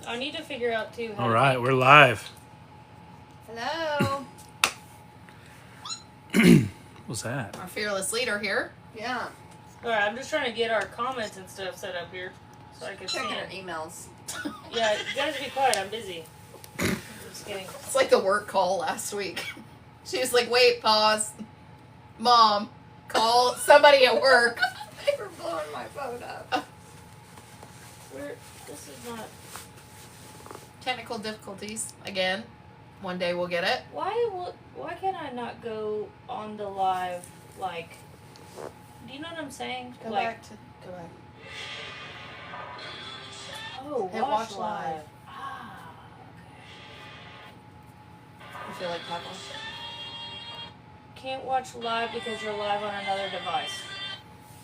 I need to figure out too. All right, we're live. Hello. What's that? Our fearless leader here. Yeah. Alright, I'm just trying to get our comments and stuff set up here so I can see Checking our it. emails. Yeah, you guys be quiet. I'm busy. I'm just kidding. It's like the work call last week. She was like, wait, pause. Mom, call somebody at work. They were blowing my phone up. This is not. Technical difficulties. Again. One day we'll get it. Why can I not go on the live, like, do you know what I'm saying? Go like, back. Oh, Hit watch watch live. live. Ah, okay. I feel like Papa. Can't watch live because you're live on another device.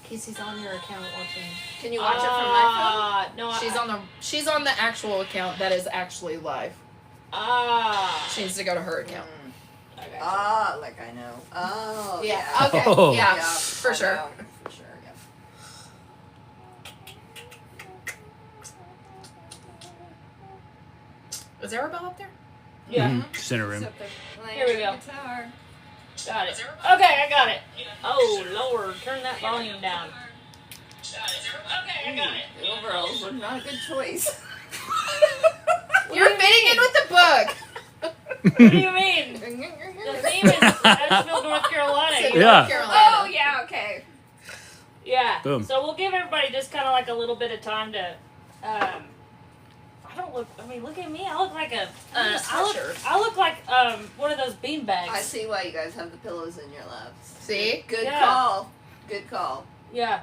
Casey's on your account watching. Can you watch it from my No, She's on the actual account that is actually live. She needs to go to her account. I got you. phone? Like I know. Oh. Yeah. Yeah. Okay. Oh. Yeah. Yeah, For I sure. know. For sure. Yeah. Is Arabelle up there? Yeah. Mhm. Center room. Except they're playing Here we the go. Guitar. Got it. Okay, I got it. Oh, Lord. Turn that volume down. Okay, I got it. The overalls were not a good choice. You're fitting in with the book. What do you mean? The theme is Asheville, North Carolina. Said Yeah. North Carolina. Oh yeah. Okay. Yeah. Boom. So we'll give everybody just kind of like a little bit of time to. I don't look. I mean, look at me. I look like a. I look like one of those bean bags. I see why you guys have the pillows in your laps. See? Good Yeah. call. Good call. Yeah.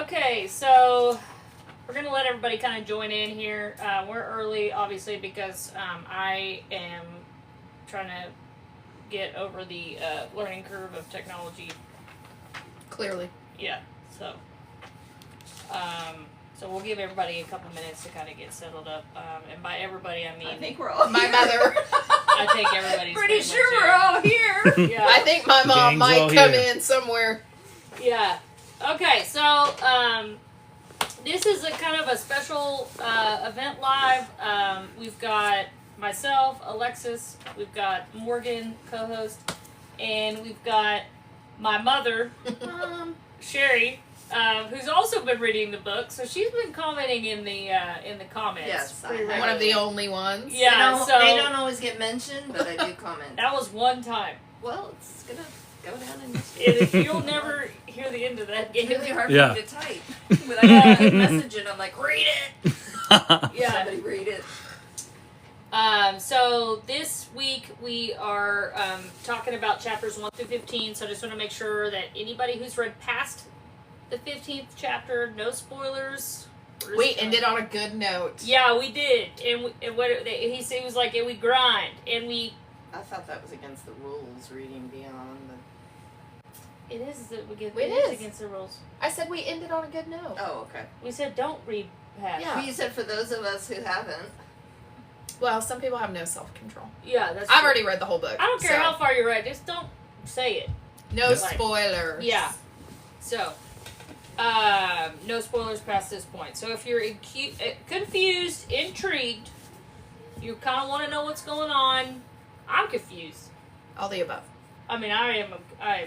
Okay, so we're gonna let everybody kind of join in here. We're early, obviously, because I am trying to get over the learning curve of technology. Clearly. Yeah. So. So we'll give everybody a couple minutes to kind of get settled up. And by everybody, I mean I think we're all My here. mother. I think everybody's Pretty much sure here. we're all here. Yeah. I think my mom Gang's might all come here. in somewhere. Yeah. Okay, so this is a kind of a special event live. We've got myself, Alexis, we've got Morgan, co-host, and we've got my mother, Sherry, who's also been reading the book. So she's been commenting in the comments. Yes, pretty I have. One of the regularly. only ones. Yeah. So they don't always get mentioned, but I do comment. that was one time. Well, it's gonna go down in this. If you'll never hear the end of that It's game. really hard Yeah. for me to type. When I get a good message and I'm like, read it. Yeah. Somebody read it. So this week we are talking about chapters 1 through 15. So I just want to make sure that anybody who's read past the 15th chapter, no spoilers. We're We just ended on a good note. Yeah, we did, and what he said was like, and we grind, and we. I thought that was against the rules, reading beyond. It is that we get. It It is is. against the rules. I said we ended on a good note. Oh, okay. We said don't read past. Yeah. Well, you said for those of us who haven't. Well, some people have no self-control. Yeah, that's. I've true. already read the whole book. I don't care so how far you read, just don't say it. No Like- spoilers. Yeah. So, no spoilers past this point. So if you're confused, intrigued, you kind of want to know what's going on, I'm confused. All the above. I mean, I am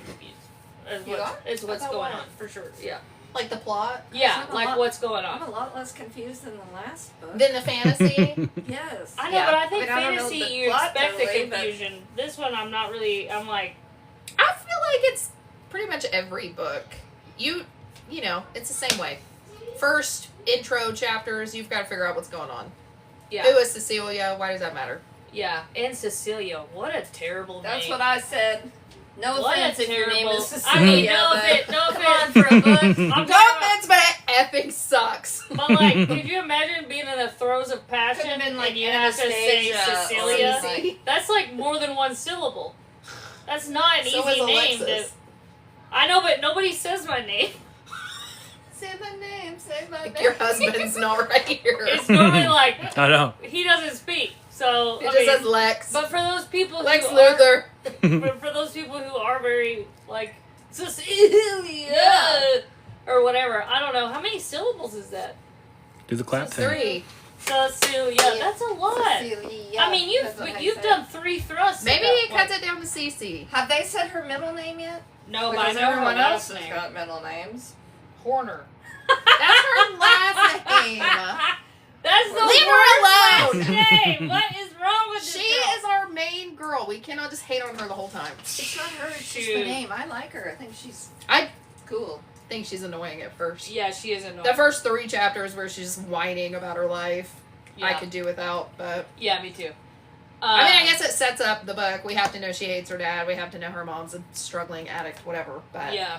confused. You are? Is what's I thought going why? on, for sure. Yeah. Like the plot. Yeah, I'm a like lot- what's going I'm on. a lot less confused than the last book. Then the fantasy. Yes. I know, Yeah. but I think I mean, I don't know fantasy, the you plot expect the totally, but- confusion. This one, I'm not really, I'm like, I feel like it's pretty much every book. You know, it's the same way. First intro chapters, you've got to figure out what's going on. yeah. Who is Cecilia? Why does that matter? Yeah. And Cecilia, what a terrible That's name. what I said. No What a offense if your name terrible- is Cecilia. I mean, no but offense, no come on offense. for a book. I'm No talking about- offense, but it effing sucks. But like, could you imagine being in the throes of passion Could've been, like, and you have to say Anastasia Cecilia? or something. That's like more than one syllable. That's not an So easy is name. Alexis. I know, but nobody says my name. Say my name. Say my name. Your husband's not right here. It's normally like I know. he doesn't speak. So It I just mean, says Lex. but for those people Lex who are, Luthor. for those people who are very like Cecilia or whatever, I don't know how many syllables is that. Do the clap That's thing. 3. Cecilia. That's a lot. Cecilia. I mean, That's what I you've said. done 3 thrusts. Maybe at he that cuts it down to CC. Have they said her middle name yet? No, but I Because know her everyone last else has name. got middle names. Horner. That's her last name. That's the Leave her worst alone. last name. What is wrong with this She girl? is our main girl. We cannot just hate on her the whole time. It's not her, it's just Shoot. the name. I like her. I think she's I cool. think she's annoying at first. Yeah, she is annoying. The first 3 chapters where she's whining about her life, yeah. I could do without, but Yeah, me too. I mean, I guess it sets up the book. We have to know she hates her dad. We have to know her mom's a struggling addict, whatever. But Yeah.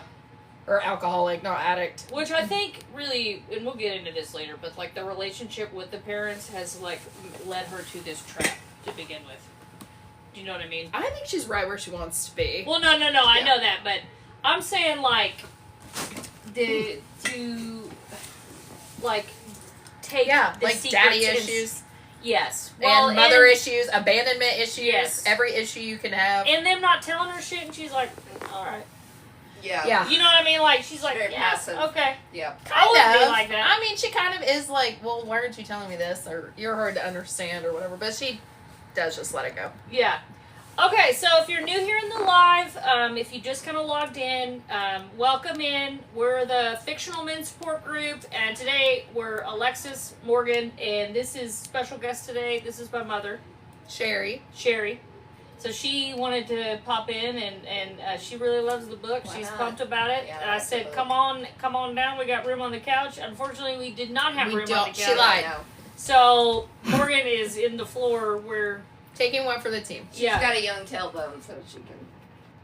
or alcoholic, not addict. Which I think really, and we'll get into this later, but like the relationship with the parents has like led her to this trap to begin with. Do you know what I mean? I think she's right where she wants to be. Well, no, I Yeah. know that, but I'm saying like to like take Yeah, the like secrets daddy and- issues Yes, well, and mother issues, abandonment issues, Yes. every issue you can have. and them not telling her shit, and she's like, all right, Yeah. Yeah. you know what I mean? Like she's like, Very yeah, passive. okay, Yeah. I wouldn't be Kind of. like that. I mean, she kind of is like, well, why aren't you telling me this? Or you're hard to understand or whatever. But she does just let it go. Yeah. Okay, so if you're new here in the live, if you just kind of logged in, welcome in. We're the Fictional Men Support Group, and today we're Alexis, Morgan, and this is special guest today. This is my mother, Sherry. Sherry. So she wanted to pop in, and she really loves the book. Why She's not? pumped about it. Yeah, and I I like the said, book. come on down. We got room on the couch. Unfortunately, we did not have We room on don't. the She couch. lied. No. So Morgan is in the floor where, Taking one for the team. She's yeah. got a young tailbone, so she can.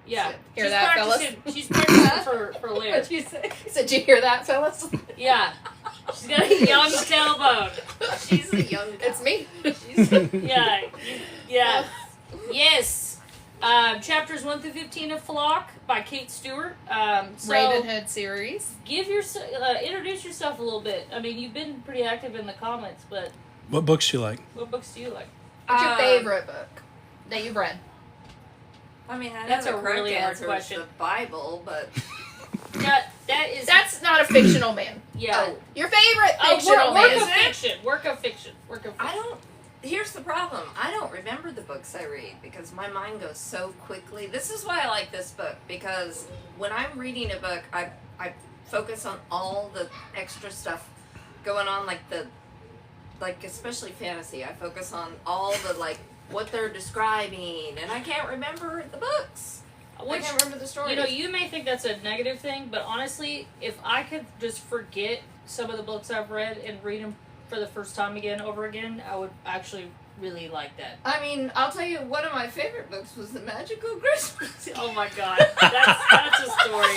Yeah. sit. Hear she's that, practicing, She's practicing for later. What'd you say? Did you hear that, fellas? Yeah. She's got a young tailbone. She's a young. It's me. Yeah. Yeah. Yes. Chapters 1 through 15 of Flock by Kate Stewart. So Ravenhood series. introduce yourself a little bit. I mean, you've been pretty active in the comments, but What books do you like? what books do you like? What's your favorite book that you've read? I mean, I know That's the a correct really hard answer question. is the Bible, but That is That's not a fictional man. yeah. Oh. Your favorite Oh, fictional work man. of fiction. Work of fiction. I don't. Here's the problem. I don't remember the books I read because my mind goes so quickly. This is why I like this book, because when I'm reading a book, I focus on all the extra stuff going on, like especially fantasy. I focus on all the what they're describing, and I can't remember the books. I Which, can't remember the stories. you know, you may think that's a negative thing, but honestly, if I could just forget some of the books I've read and read them for the first time again, over again, I would actually really like that. I mean, I'll tell you, one of my favorite books was The Magical Christmas. Oh my god, that's a story.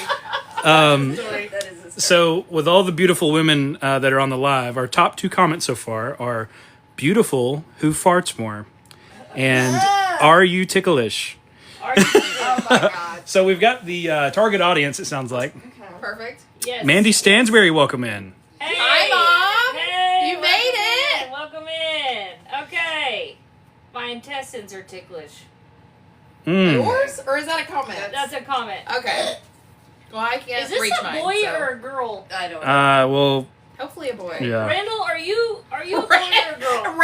Story. That is a story. So, with all the beautiful women that are on the live, our top 2 comments so far are beautiful, who farts more, and are you ticklish? Are you- Oh my god. So, we've got the target audience, it sounds like. Okay. Perfect. yes. Mandy Stansberry, welcome in. Hey. Hi, Mom. Hey, You made it. Welcome in. Okay. My intestines are ticklish. Mm. Yours? Or is that a comment? That's a comment. Okay. Well, I can't Is this reach a mine. boy so. or a girl? I don't know. Well, Hopefully a boy. yeah. Randall, are you a boy or a girl?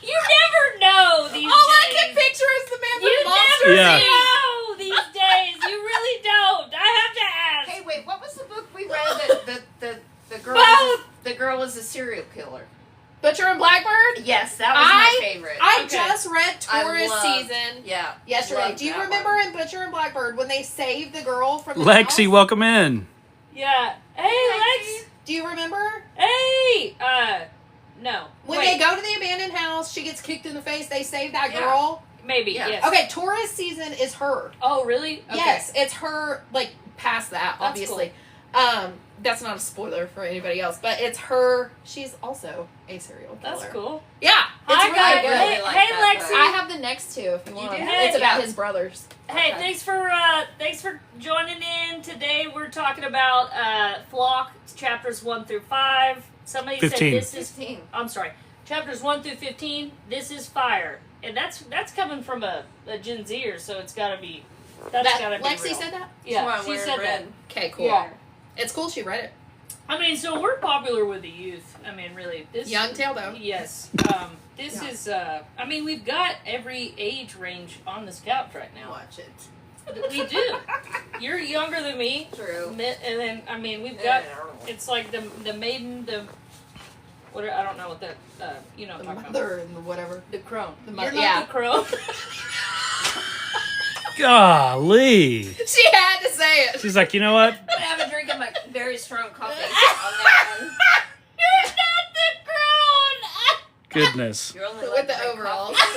You never know these All I days. can picture is the man You from Monster never Yeah. know these days. You really don't. I have to ask. Hey, wait, what was the book we read that the girl Both. the girl was a serial killer? Butcher and Blackbird? Yes, that was my favorite. I Okay. just read I Taurus love- season Yeah. yesterday. loved Do you that remember one. in Butcher and Blackbird when they saved the girl from the Lexi, house? welcome in. Yeah. Hey, Lex. Do you remember? Hey. No. When Wait. they go to the abandoned house, she gets kicked in the face, they save that Yeah. girl. Maybe. Yeah. Yes. Okay, Taurus season is her. Oh, really? Okay. Yes, it's her, past that, That's obviously. That's not a spoiler for anybody else, but it's her. She's also a serial killer. That's cool. Yeah, it's Hi, really guys. good. really Hey, like hey, that Lexi. book. I have the next two if you want. do? It's about Yeah. his brothers. Hey, Okay. thanks for joining in. Today we're talking about Flock chapters 1 through 5. Somebody 15. said this is 15. I'm sorry. Chapters 1 through 15, this is fire. And that's coming from a Gen Zer, so it's gotta be That gotta be Lexi real. said that? Yeah, That's why I she wear said red. Okay, cool. Yeah. It's cool she read it. I mean, so we're popular with the youth. I mean, really, this Young tail, though. Yes. This is. I mean, we've got every age range on this couch right now. Watch it. We do. You're younger than me. True. And then, I mean, we've got. It's like the maiden, the. What I don't know what that. You know what The I'm talking mother and the whatever. about. The crone. The You're mother. not Yeah. the crone. Golly. She had to say it. She's like, you know what? I'm gonna have a drink of my very strong coffee on that one. You're not the crone. Goodness. You're only With allowed the to drink overalls. coffee,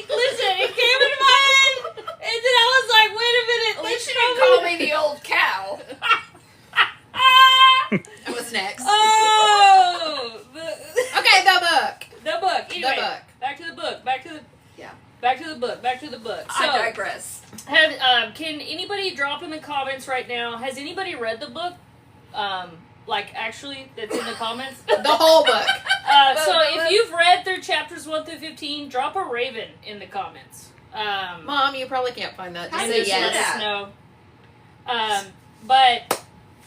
so- Listen, it came into my head, and then I was like, wait a minute. At least let's you didn't throw call me the old cow. That was next. Oh! Okay, the book. The book. Anyway, The book. back to the book. Back to the Yeah. Back to the book. Back to the book. So, I digress. can anybody drop in the comments right now? Has anybody read the book? Like actually, that's in the comments. The whole book. So if you've read through chapters 1 through 15, drop a raven in the comments. Mom, you probably can't find that. How Just do say you do yes. that? No.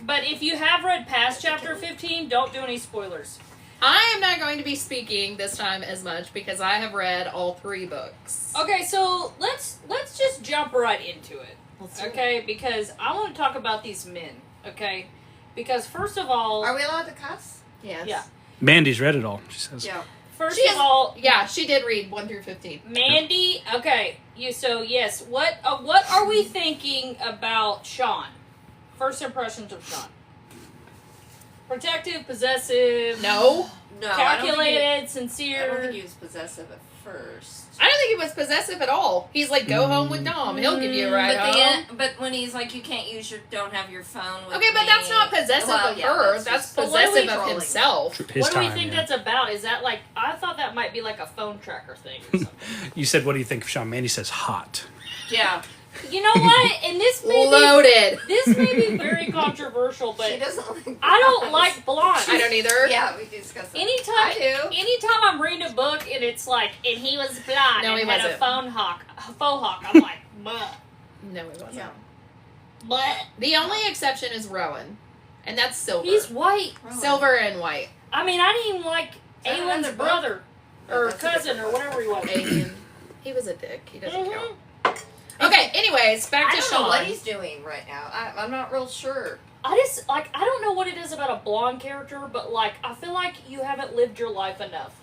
But if you have read past chapter 15, don't do any spoilers. I am not going to be speaking this time as much because I have read all 3 books. Okay, so let's just jump right into it. Okay, because I want to talk about these men. Okay, because first of all, Are we allowed to cuss? Yes. Yeah. Mandy's read it all, she says. Yeah. first She of is- all, Yeah, she did read 1 through 15. Mandy. Okay, yes. What are we thinking about Sean? First impressions of Sean. Protective, possessive, No. No, calculated, I don't sincere. think he was possessive at first. I don't think he was possessive at all. He's like, go home with Dom. He'll give you a ride home. But when he's like, you can't don't have your phone with Okay, but me. that's not possessive Well, of yeah, her. that's That's just- But what are we possessive of trolling? himself. His What do we time, think yeah. that's about? Is that like, I thought that might be like a phone tracker thing or something. You said, what do you think of Sean? Mandy says hot. Yeah. You know what? And this may Loaded. be very controversial, but She doesn't like I don't like blondes. I don't either. Yeah, we discussed that. Anytime I'm reading a book and it's like, and he was blind No, and he had a wasn't. faux hawk, I'm like, bleh, No, he wasn't. Yeah. bleh. The only exception is Rowan. And that's silver. He's white. Silver and white. I mean, I didn't even like that Aylin's another book? brother or That's a cousin or different whatever he was. Alien. He was a dick. He doesn't Mhm. count. Okay, anyways, back I to don't Sean. know what he's doing right now. I'm not real sure. I just like I don't know what it is about a blonde character, but like I feel like you haven't lived your life enough.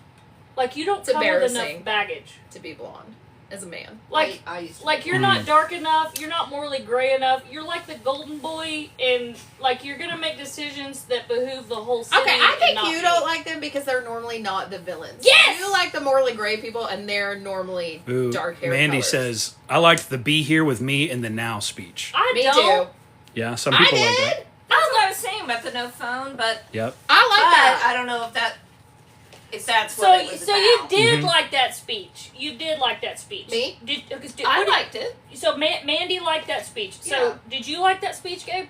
Like you don't It's come with embarrassing. enough baggage. To be blonde as a man. Like I used to like be. you're not dark enough, you're not morally gray enough. You're like the golden boy, and like you're gonna make decisions that behoove the whole city. Okay, I and think not you me. don't like them because they're normally not the villains. Yes! You like the morally gray people, and they're normally Ooh, dark hair. Mandy colors. says, I liked the be here with me and the now speech. I Me don't. too. Yeah, some I people like did. that. That's what I was saying about the no phone, but Yep. I like that. I don't know if that's So what it was so you about. did Mhm. like that speech. You did like that speech. Me? I I liked it. So Mandy liked that speech. So Yeah. did you like that speech, Gabe?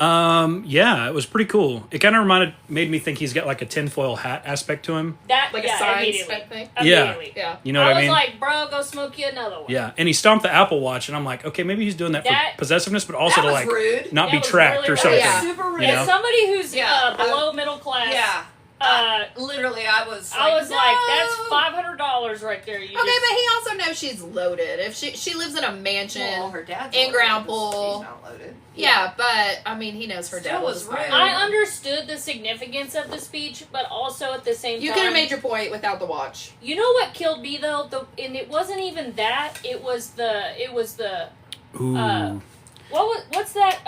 Yeah, it was pretty cool. It kind of made me think he's got like a tinfoil hat aspect to him. That Like yeah, a science immediately. type thing. Immediately. Yeah. You know what I mean? was like, bro, go smoke you another one. Yeah, and he stomped the Apple Watch, and I'm like, okay, maybe he's doing that, That- for possessiveness, but also That to was like rude. not That be was tracked really or rude. something. Yeah. Super rude. You know? As somebody who's Yeah, below middle class, Yeah. Literally, I was like, I was like, "No." that's $500 right there. You Okay, just, but he also knows she's loaded. If she lives in a mansion. Well, her dad's in loaded. ground She's pool. not loaded. Yeah, but I mean, he knows her Still dad was was fired. rude. I understood the significance of the speech, but also at the same You time, could have made your point without the watch. You know what killed me though? And it wasn't even that. It was the Ooh. what's that?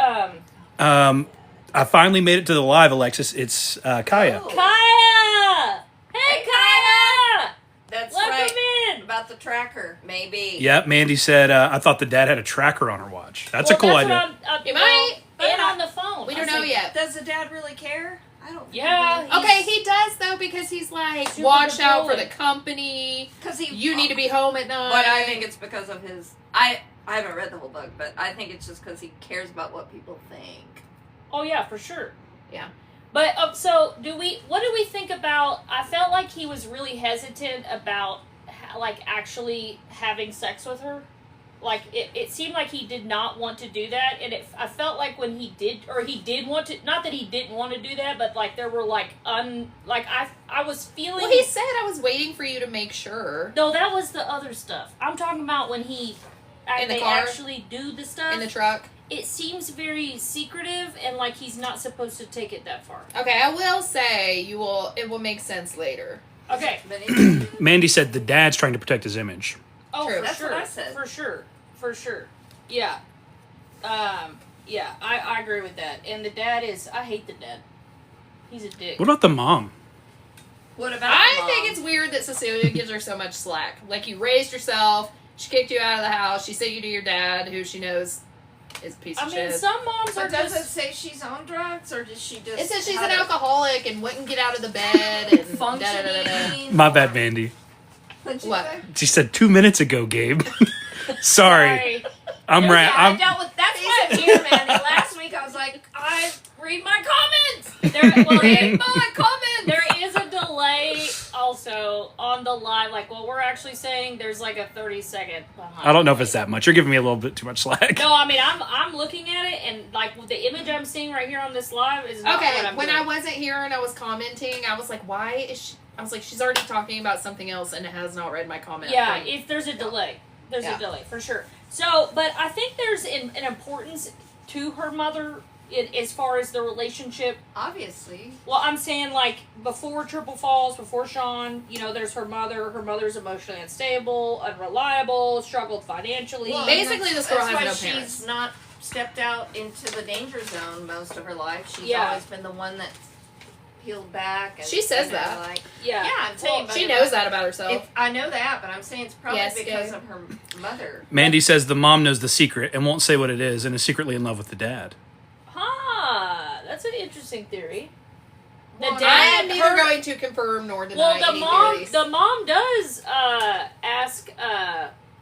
I finally made it to the live, Alexis. It's Kaya. Oh. Kaya. Hey, Hey, Kaya. That's Welcome right. in. About the tracker, maybe. Yep, Mandy said, I thought the dad had a tracker on her watch. That's a cool What idea. I'm, You might. and on the phone. We I don't know said, yet. Does the dad really care? I don't. Yeah, Okay, he does though because he's like, Super watch out for controlling. the company. Because he. You need to be home at night. But I think it's because of his. I haven't read the whole book, but I think it's just because he cares about what people think. Oh yeah, for sure. Yeah. But so what do we think about? I felt like he was really hesitant about like actually having sex with her, like it seemed like he did not want to do that, and I felt like when he did want to, not that he didn't want to do that, but like there were like I was feeling. Well, he said I was waiting for you to make sure. No, that was the other stuff. I'm talking about when In the they car? actually do the stuff In the truck. It seems very secretive and like he's not supposed to take it that far. Okay, I will say it will make sense later. Okay. Mandy said the dad's trying to protect his image. Oh, True. for That's sure. what I said. For sure. Yeah. Yeah, I agree with that. And the dad I hate the dad. He's a dick. What about the mom? What about I Mom? think it's weird that Cecilia gives her so much slack. Like, you raised yourself, she kicked you out of the house, she sent you to your dad, who she knows is a piece of shit. Some moms are But does it just... say she's on drugs, or does she just... It says she's have an a alcoholic and wouldn't get out of the bed and functioning... My bad, Mandy. What'd you What? say? She said 2 minutes ago, Gabe. Sorry. I'm Yeah, right. I dealt with... That's why I'm here, Mandy. Last week I was like, I read my comments! Read my comments! There is a delay also on the live, like what we're actually saying. There's like a 30-second behind. I don't know if it's that much. You're giving me a little bit too much slack. No, I mean I'm looking at it, and like the image I'm seeing right here on this live is not what Okay, I'm when doing. I wasn't here and I was commenting, I was like, why is she... I was like, she's already talking about something else and has not read my comment. Yeah, thing. if there's a delay. There's Yeah. a delay, for sure. So, but I think there's an importance to her mother as far as the relationship. Obviously. Well, I'm saying, like, before Triple Falls, before Sean, there's her mother. Her mother's emotionally unstable, unreliable, struggled financially. Well, Basically, this girl that's has why no she's parents. not stepped out into the danger zone most of her life. She's Yeah. always been the one that's peeled back. And, She says that. Like, yeah. yeah, I'm saying. She knows that about herself. I know that, but I'm saying it's probably Yes, because yeah. of her mother. Mandy says the mom knows the secret and won't say what it is and is secretly in love with the dad. Huh. That's an interesting theory. The I dad, am neither going to confirm nor deny well, any theories. the mom does ask,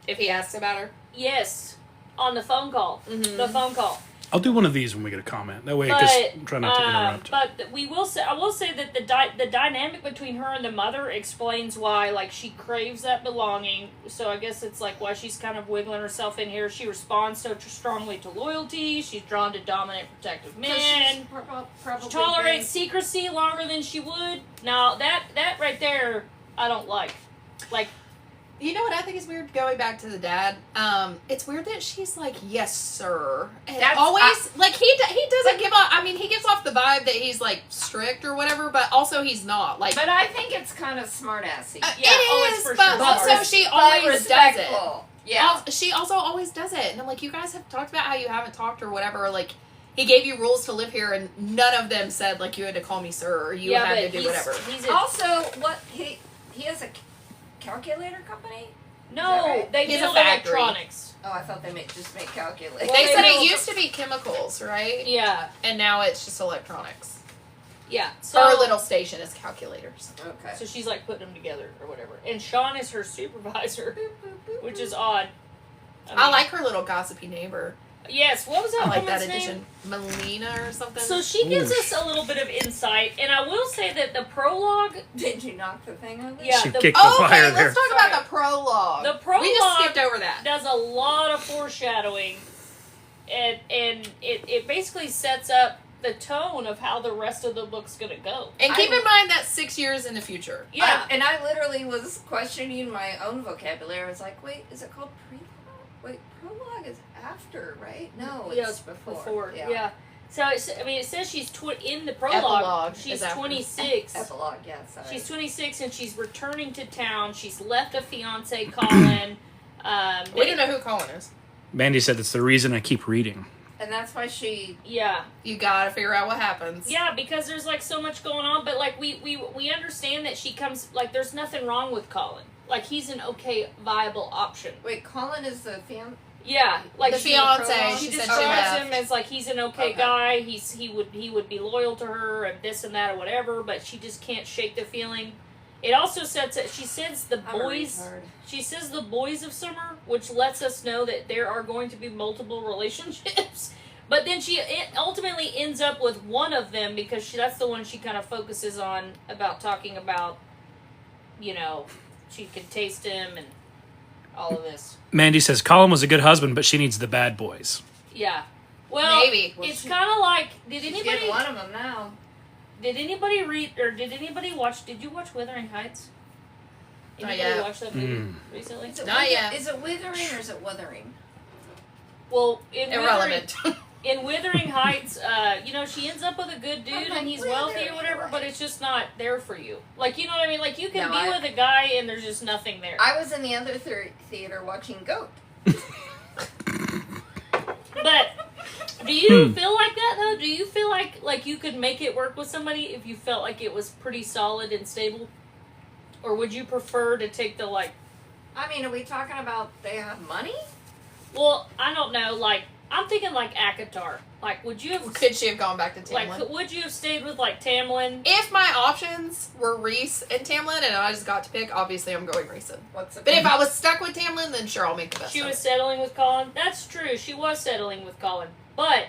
If he asks about her. yes, on the phone call. Mhm. The phone call. I'll do one of these when we get a comment. That way, But, because try not to interrupt. But we will say, I will say that the dynamic between her and the mother explains why, like, she craves that belonging. So I guess it's like why she's kind of wiggling herself in here. She responds so strongly to loyalty. She's drawn to dominant, protective men. Probably She tolerates secrecy longer than she would. Now that right there, I don't like. Like, You know what I think is weird? Going back to the dad, it's weird that she's like, "Yes, sir," and That's- always like he doesn't give off. I mean, he gives off the vibe that he's like strict or whatever, but also he's not. Like, But I think it's kind of smartassy. Yeah, oh, it's it for is, but sure. also But she always does it. Respectful. Yeah. She also always does it, and I'm like, you guys have talked about how you haven't talked or whatever. Like, he gave you rules to live here, and none of them said like you had to call me sir or you yeah, had but to do he's, whatever. he's a, Also, what he has a calculator company? no, Is that right? they He's build a factory. electronics. Oh, I thought they just make calculators. Well, They they said it build- used to be chemicals, right? Yeah, And now it's just electronics. yeah. So Her little station is calculators. Okay. So she's like putting them together or whatever. And Sean is her supervisor, which is odd. I mean, like her little gossipy neighbor. Yes, what was that I like that woman's name? addition. Melina or something. So she gives Ooh. us a little bit of insight, and I will say that the prologue, Did you knock the thing over? Yeah, She the- kicked the okay, fire there. let's talk about the prologue. The We just prologue skipped over that. does a lot of foreshadowing, and it basically sets up the tone of how the rest of the book's gonna go. And keep in mind that's 6 years in the future. Yeah, And I literally was questioning my own vocabulary. I was like, wait, is it called prologue? Wait, prologue is after, right? No, it's yeah, it's before. Yeah. So it says she's in the prologue. Epilogue She's is after. 26. Epilogue, yeah, sorry. She's 26 and she's returning to town. She's left a fiance, Colin. We don't know who Colin is. Mandy said it's the reason I keep reading. And that's why she... Yeah, You gotta figure out what happens. yeah, because there's like so much going on, but like we understand that she comes, like, there's nothing wrong with Colin. Like, he's an okay, viable option. Wait, Colin is the Yeah, like The she, fiance, she she said describes she left. him as like he's an okay, Okay. guy. He would be loyal to her and this and that or whatever, but she just can't shake the feeling. It also sets it. She says the I'm a boys. retard. She says the boys of summer, which lets us know that there are going to be multiple relationships. But then it ultimately ends up with one of them because that's the one she kind of focuses on about talking about. She can taste him and all of this. Mandy says Colin was a good husband, but she needs the bad boys. Yeah. Well, Maybe. it's kind of like, did She's anybody getting one of them now. Did anybody read or did anybody watch? Did you watch Wuthering Heights? Not Anybody yet. watch that movie recently? Is it Not yet. Is it withering or is it wuthering? Well, in Irrelevant. In Wuthering Heights, you know, she ends up with a good dude I'm like, and he's wealthy or whatever, but it's just not there for you. Like, you know what I mean? Like, you can No, be with a guy and there's just nothing there. I was in the other theater watching Goat. But do you feel like that though? Do you feel like you could make it work with somebody if you felt like it was pretty solid and stable? Or would you prefer to take the like? I mean, are we talking about they have money? Well, I don't know. Like, I'm thinking like Akatar. Like, would you have Could she have gone back to Tamlin? like would you have stayed with like Tamlin? If my options were Reese and Tamlin, and I just got to pick, obviously I'm going Reese. What's the But if I was stuck with Tamlin, then sure, I'll make the best She of was it. settling with Colin. That's true. She was settling with Colin. But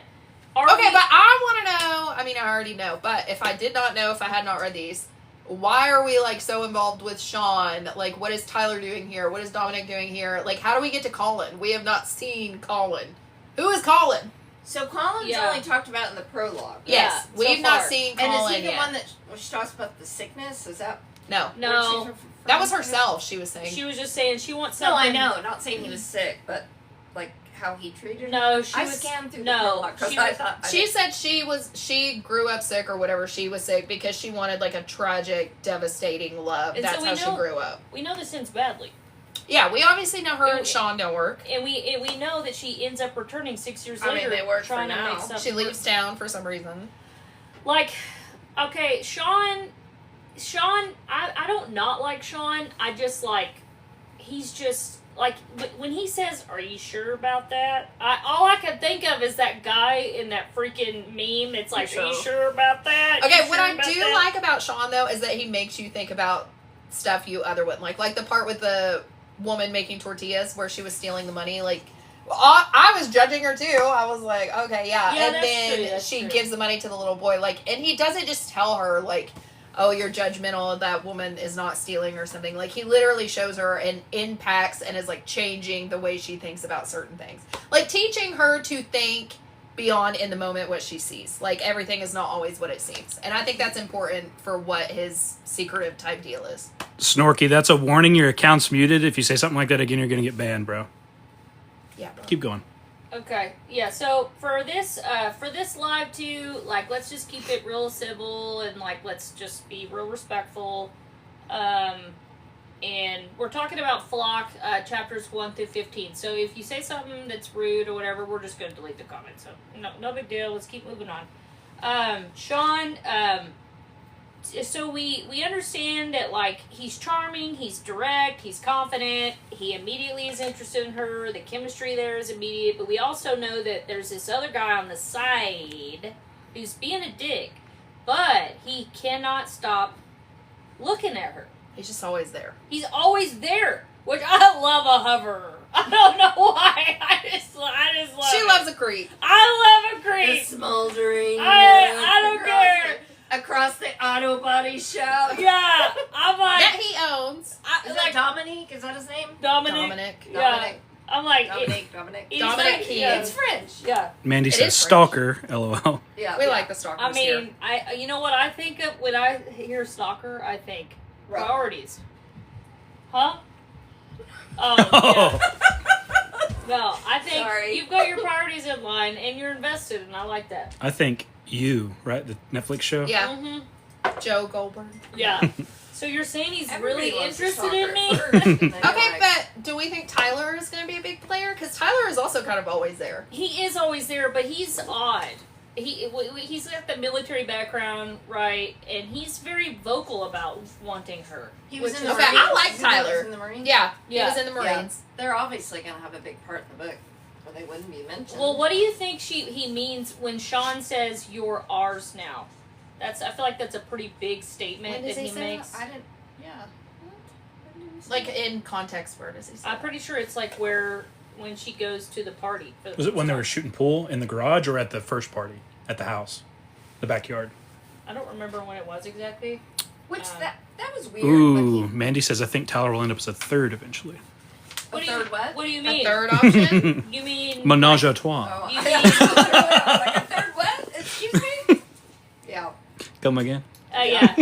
are Okay, we, but I want to know. I mean, I already know. But if I did not know, if I had not read these, why are we like so involved with Sean? Like, what is Tyler doing here? What is Dominic doing here? Like, how do we get to Colin? We have not seen Colin. Who is Colin? So Colin's Yeah. only talked about in the prologue. Right? Yes, so we've not far. seen And Colin is he the yet. one that when she talks about the sickness? Is that No, No. where she's from? that was herself. She was saying. she was just saying she wants No, something. I know. Not saying he was sick, but like how he treated her. No, she I was scanned through the no. prologue because She I was, thought She said she grew up sick or whatever. She was sick because she wanted like a tragic, devastating love. And That's so how we she know- grew up. we know this ends badly, Yeah, we obviously know her And- and Sean don't work. and we know that she ends up returning 6 years I mean, later. they work for trying to now. make something She work. leaves town for some reason. Like, okay, Sean, I don't not like Sean. I just like, he's just like when he says, "Are you sure about that?" All I can think of is that guy in that freaking meme. It's like, "Are you sure about that?" You Okay, what sure I about do that?" like about Sean though is that he makes you think about stuff you other wouldn't like the part with the woman making tortillas where she was stealing the money. Like, I was judging her too. I was like, okay, yeah. Yeah, And that's then true, that's she true. gives the money to the little boy. Like, and he doesn't just tell her like, oh, you're judgmental. That woman is not stealing or something. Like, he literally shows her and impacts and is like changing the way she thinks about certain things. Like teaching her to think beyond in the moment what she sees. Like, everything is not always what it seems. And I think that's important for what his secretive type deal is. Snorky, that's a warning. Your account's muted. If you say something like that again, you're going to get banned, bro. Yeah, bro. Keep going. Okay, yeah. So for this live too, like, let's just keep it real civil and like let's just be real respectful. And we're talking about Flock chapters 1 through 15. So if you say something that's rude or whatever, we're just gonna delete the comment. So no big deal. Let's keep moving on. Sean. So we understand that like he's charming, he's direct, he's confident, he immediately is interested in her, the chemistry there is immediate, but we also know that there's this other guy on the side who's being a dick, but he cannot stop looking at her. He's just always there. He's always there, which I love a hoverer. I don't know why. I just love She it. loves a creep. I love a the creep. smoldering. I don't care. Across the auto body shop. Yeah, I'm like, That he owns. Is that Dominique? Is that his name? Dominic. Yeah. Dominic. I'm like, Dominic. he's Dominic like, Key. yeah. It's French. Yeah. Mandy It says is stalker. LOL. Yeah. We like the stalkers I here. mean, you know what I think of when I hear stalker? I think Right. priorities. Huh? Oh, yeah. No, I think Sorry. you've got your priorities in line and you're invested, and I like that. I think you, right? The Netflix show? Yeah, Mm-hmm. Joe Goldberg. Yeah. So you're saying he's Everybody really loves a interested in me? stalker first, and then you're Okay, like, but do we think Tyler is going to be a big player? Because Tyler is also kind of always there. He is always there, but he's odd. He's got the military background, right? And he's very vocal about wanting her. He was Which in the is- Okay, I Marines. like Isn't that Tyler. was in the Marines? Yeah, Yeah. he was in the Yeah. Marines. They're obviously going to have a big part in the book, or they wouldn't be mentioned. Well, what do you think he means when Sean says "you're ours now"? I feel like that's a pretty big statement When does that he he say makes. I didn't. Yeah. Like, in context, where does he say I'm pretty sure it's like when she goes to the party. For the Was it first when they time. were shooting pool in the garage or at the first party? At the house? The backyard? I don't remember when it was exactly. Which Um, that was weird. Ooh, When Mandy says I think Tyler will end up as a third eventually. What do third what? What do you A mean? third option? You mean Menage a trois. Oh, You I mean- was like, a third what? Excuse me? Yeah. Come again. Yeah.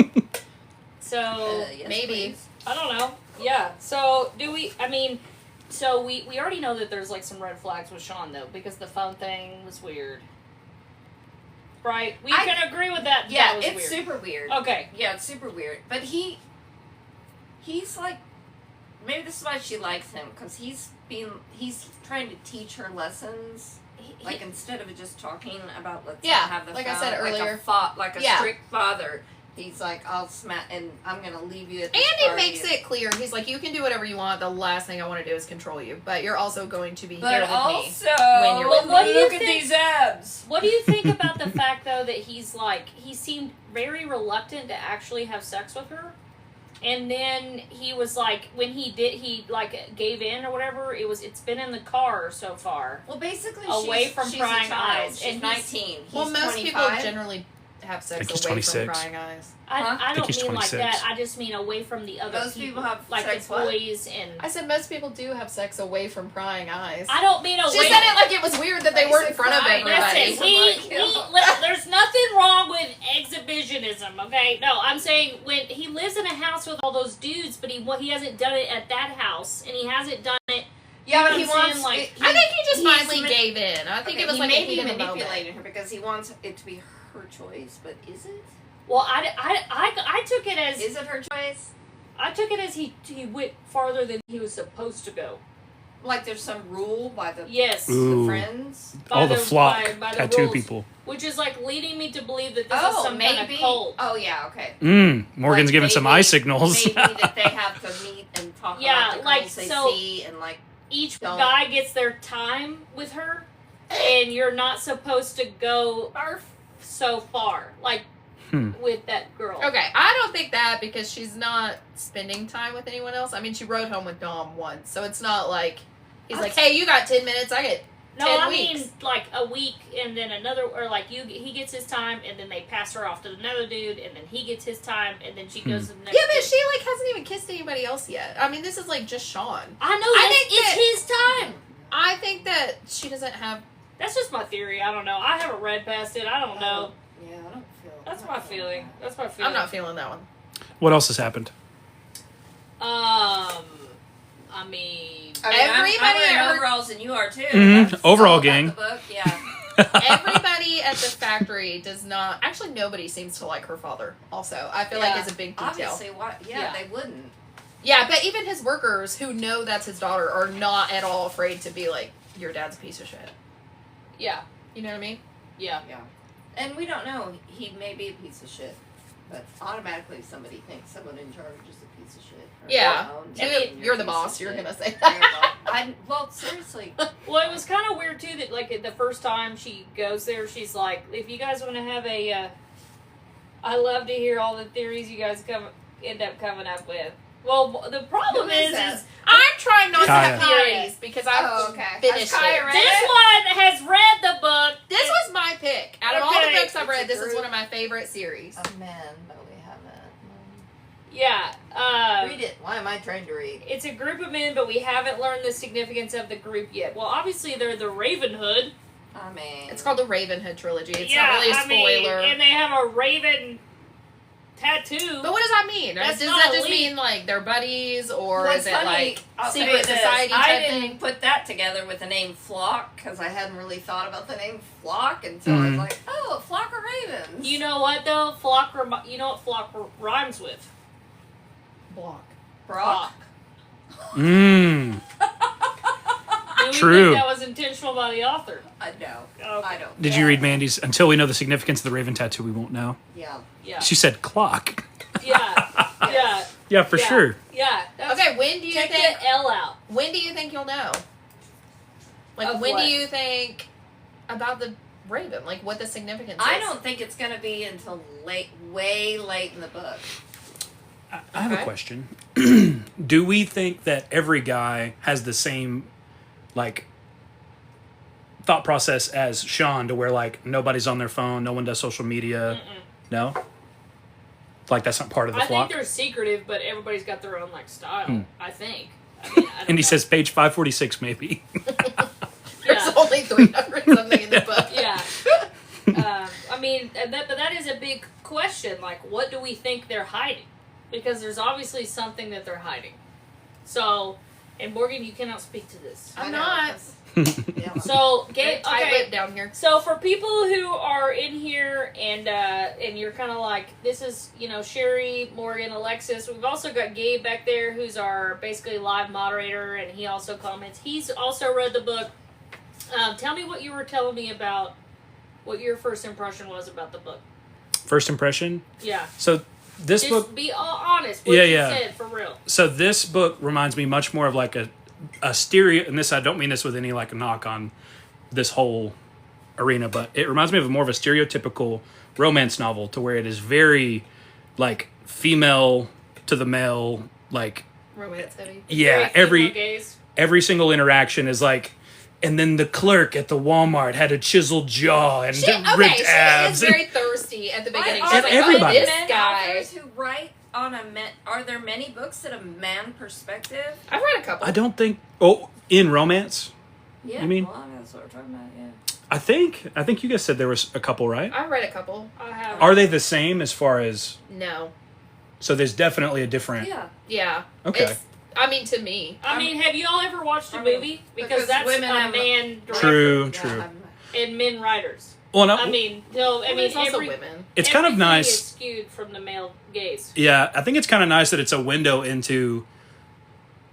So Yes, Maybe. please. I don't know. Yeah. So do we? I mean, so we already know that there's like some red flags with Sean though, because the phone thing was weird. Right? We I- can agree with that. Yeah, that was it's weird. super weird. Okay. Yeah, it's super weird. But he's like, maybe this is why she likes him, because he's trying to teach her lessons. Like, instead of just talking about let's Yeah, not have the like I phone, said earlier. like a Yeah. strict father. He's like, I'll smack, and I'm gonna leave you at this And it party. makes it clear. He's like, you can do whatever you want. The last thing I want to do is control you. But you're also going to be But here with me. also, when you're with me. look at these abs. What do you think about the fact though that he seemed very reluctant to actually have sex with her? And then he was like, when he like gave in or whatever, it's been in the car so far. Well, basically, Away from she's prying a child. eyes. She's And 19. He's Well, most 25. people generally have I think sex he's away 26. from prying eyes. I Huh? I I think don't he's mean like 26. that. I just mean away from the other Most people have like sex the what? boys and. I said most people do have sex away from prying eyes. I don't mean away. She said it like it was weird that they weren't in front of Basic everybody. Listen, there's nothing wrong with exhibitionism, okay? No, I'm saying when he lives in a house with all those dudes, but he hasn't done it at that house, and he hasn't done it. Yeah, but You he know what I'm wants. saying? Like, I think he just he's finally ma- gave in. I think Okay, it was he like may a be heat of the moment. manipulating her because he wants it to be her choice, but is it? Well, I took it as Is it her choice? I took it as he went farther than he was supposed to go. Like there's some rule by the Yes. Ooh. the friends. By All the flock by the tattoo rules, people. which is like leading me to believe that this is Oh, some maybe. kind of cult. Oh yeah, okay. Morgan's Like, giving some maybe- eye signals. Maybe that they have to meet and talk Yeah, about the like, girls they so- see and like. Each Don't. guy gets their time with her, and you're not supposed to go so far, like with that girl. Okay, I don't think that because she's not spending time with anyone else. I mean, she rode home with Dom once, so it's not like he's like, "Hey, you got 10 minutes. I get No, 10 I weeks." mean like a week, and then another, or like he gets his time, and then they pass her off to another dude, and then he gets his time, and then she goes to the next. Yeah, but dude. she like hasn't even kissed anybody else yet. I mean, this is like just Sean. I know. I That's, think that- it's his time. I think that she doesn't have. That's just my theory. I don't know. I haven't read past it. I don't know. Yeah, I don't feel. That's I'm my not feeling feeling. that. That's my feeling. I'm not feeling that one. What else has happened? I mean, I mean, Everybody I'm wearing at her- overalls and you are too. Mhm. That's Overall all about gang. The book. Yeah. Everybody at the factory does not. Actually, nobody seems to like her father. Also, I feel like Yeah. it's a big detail. Obviously, why? Yeah, Yeah. they wouldn't. Yeah, but even his workers who know that's his daughter are not at all afraid to be like, "Your dad's a piece of shit." yeah, You know what I mean? yeah. Yeah. And we don't know. He may be a piece of shit. But automatically somebody thinks someone in charge is a piece of shit. Or Yeah. you know, You're a the piece boss. of You're shit. gonna say You're that. the boss. Well, seriously. Well, it was kind of weird too that like the first time she goes there, she's like, "If you guys want to have a, I love to hear all the theories you guys end up coming up with." Well, the problem Who is is that? I'm trying not to have Kaya. theories because I've Oh, okay. finished Has Kaya it. read this one has read the book. This was my pick. Out of all the Okay. books I've read, It's a this is group. one of my favorite series. Oh, man, but we haven't. Yeah. Read it. Why am I trying to read? It's a group of men, but we haven't learned the significance of the group yet. Well, obviously they're the Ravenhood. I mean. It's called the Ravenhood trilogy. It's yeah, not really a I mean, spoiler. and they have a raven tattoo. But what does that mean? That's Does not that just elite. mean like they're buddies, or What's is it funny, like I'll tell secret you this, society I type didn't thing? put that together with the name Flock because I hadn't really thought about the name Flock until I was like, oh, a flock of ravens. You know what though? You know what flock rhymes with? Block. Brock. Mmm. Do we True. think that was intentional by the author? I know. Okay. I don't. Did you read Mandy's? Until we know the significance of the Raven tattoo, we won't know. Yeah. Yeah. She said clock. Yeah. Yeah. Yeah, for Yeah. sure. Yeah. That's- Okay, when do you Take think? the L out. When do you think you'll know? Like, Of when what? do you think about the Raven? Like, what the significance I is? don't think it's going to be until way late in the book. I have a Okay. question. Do we think that every guy has the same, like, thought process as Sean, to where, like, nobody's on their phone, no one does social media? No? Like, that's not part of the I flock? think they're secretive, but everybody's got their own like style. I think. I mean, I don't And he know. says page 546 maybe. There's Yeah. only 300 something in the book. Yeah. I mean, but that is a big question. Like, what do we think they're hiding? Because there's obviously something that they're hiding. So, and Morgan, you cannot speak to this. I'm I know, not. 'cause- yeah. So, Very Gabe, tight okay. lip down here. So for people who are in here and you're kind of like, this is, you know, Sherry, Morgan, Alexis. We've also got Gabe back there, who's our basically live moderator, and he also comments. He's also read the book. Tell me what you were telling me about what your first impression was about the book. First impression. Yeah. So this Just book. be all honest. What Yeah, you yeah. said, for real. So this book reminds me much more of like a stereo, and this I don't mean this with any like knock on this whole arena, but it reminds me of more of a stereotypical romance novel to where it is very like female to the male, like Romance heavy. yeah, Very female gaze. every single interaction is like, and then the clerk at the Walmart had a chiseled jaw and ripped She abs. is very thirsty at the beginning. Are She's And like, everybody. oh, this men guy. authors who write on a man? Are there many books at a man perspective? I've read a couple. I don't think. Oh, in romance, Yeah, You mean? well, that's what we're talking about. Yeah. I think you guys said there was a couple, right? I've read a couple. I have. Are they the same as far as? No. So there's definitely a different. Yeah. Yeah. Okay. It's, I mean, to me. I mean, have you all ever watched a I mean, movie? Because because that's women a have- man director True. Yeah, True. and men writers. Well, no, I mean, no, I Well, mean, there's also every, women. it's kind of everything nice. is skewed from the male gaze. Yeah, I think it's kind of nice that it's a window into,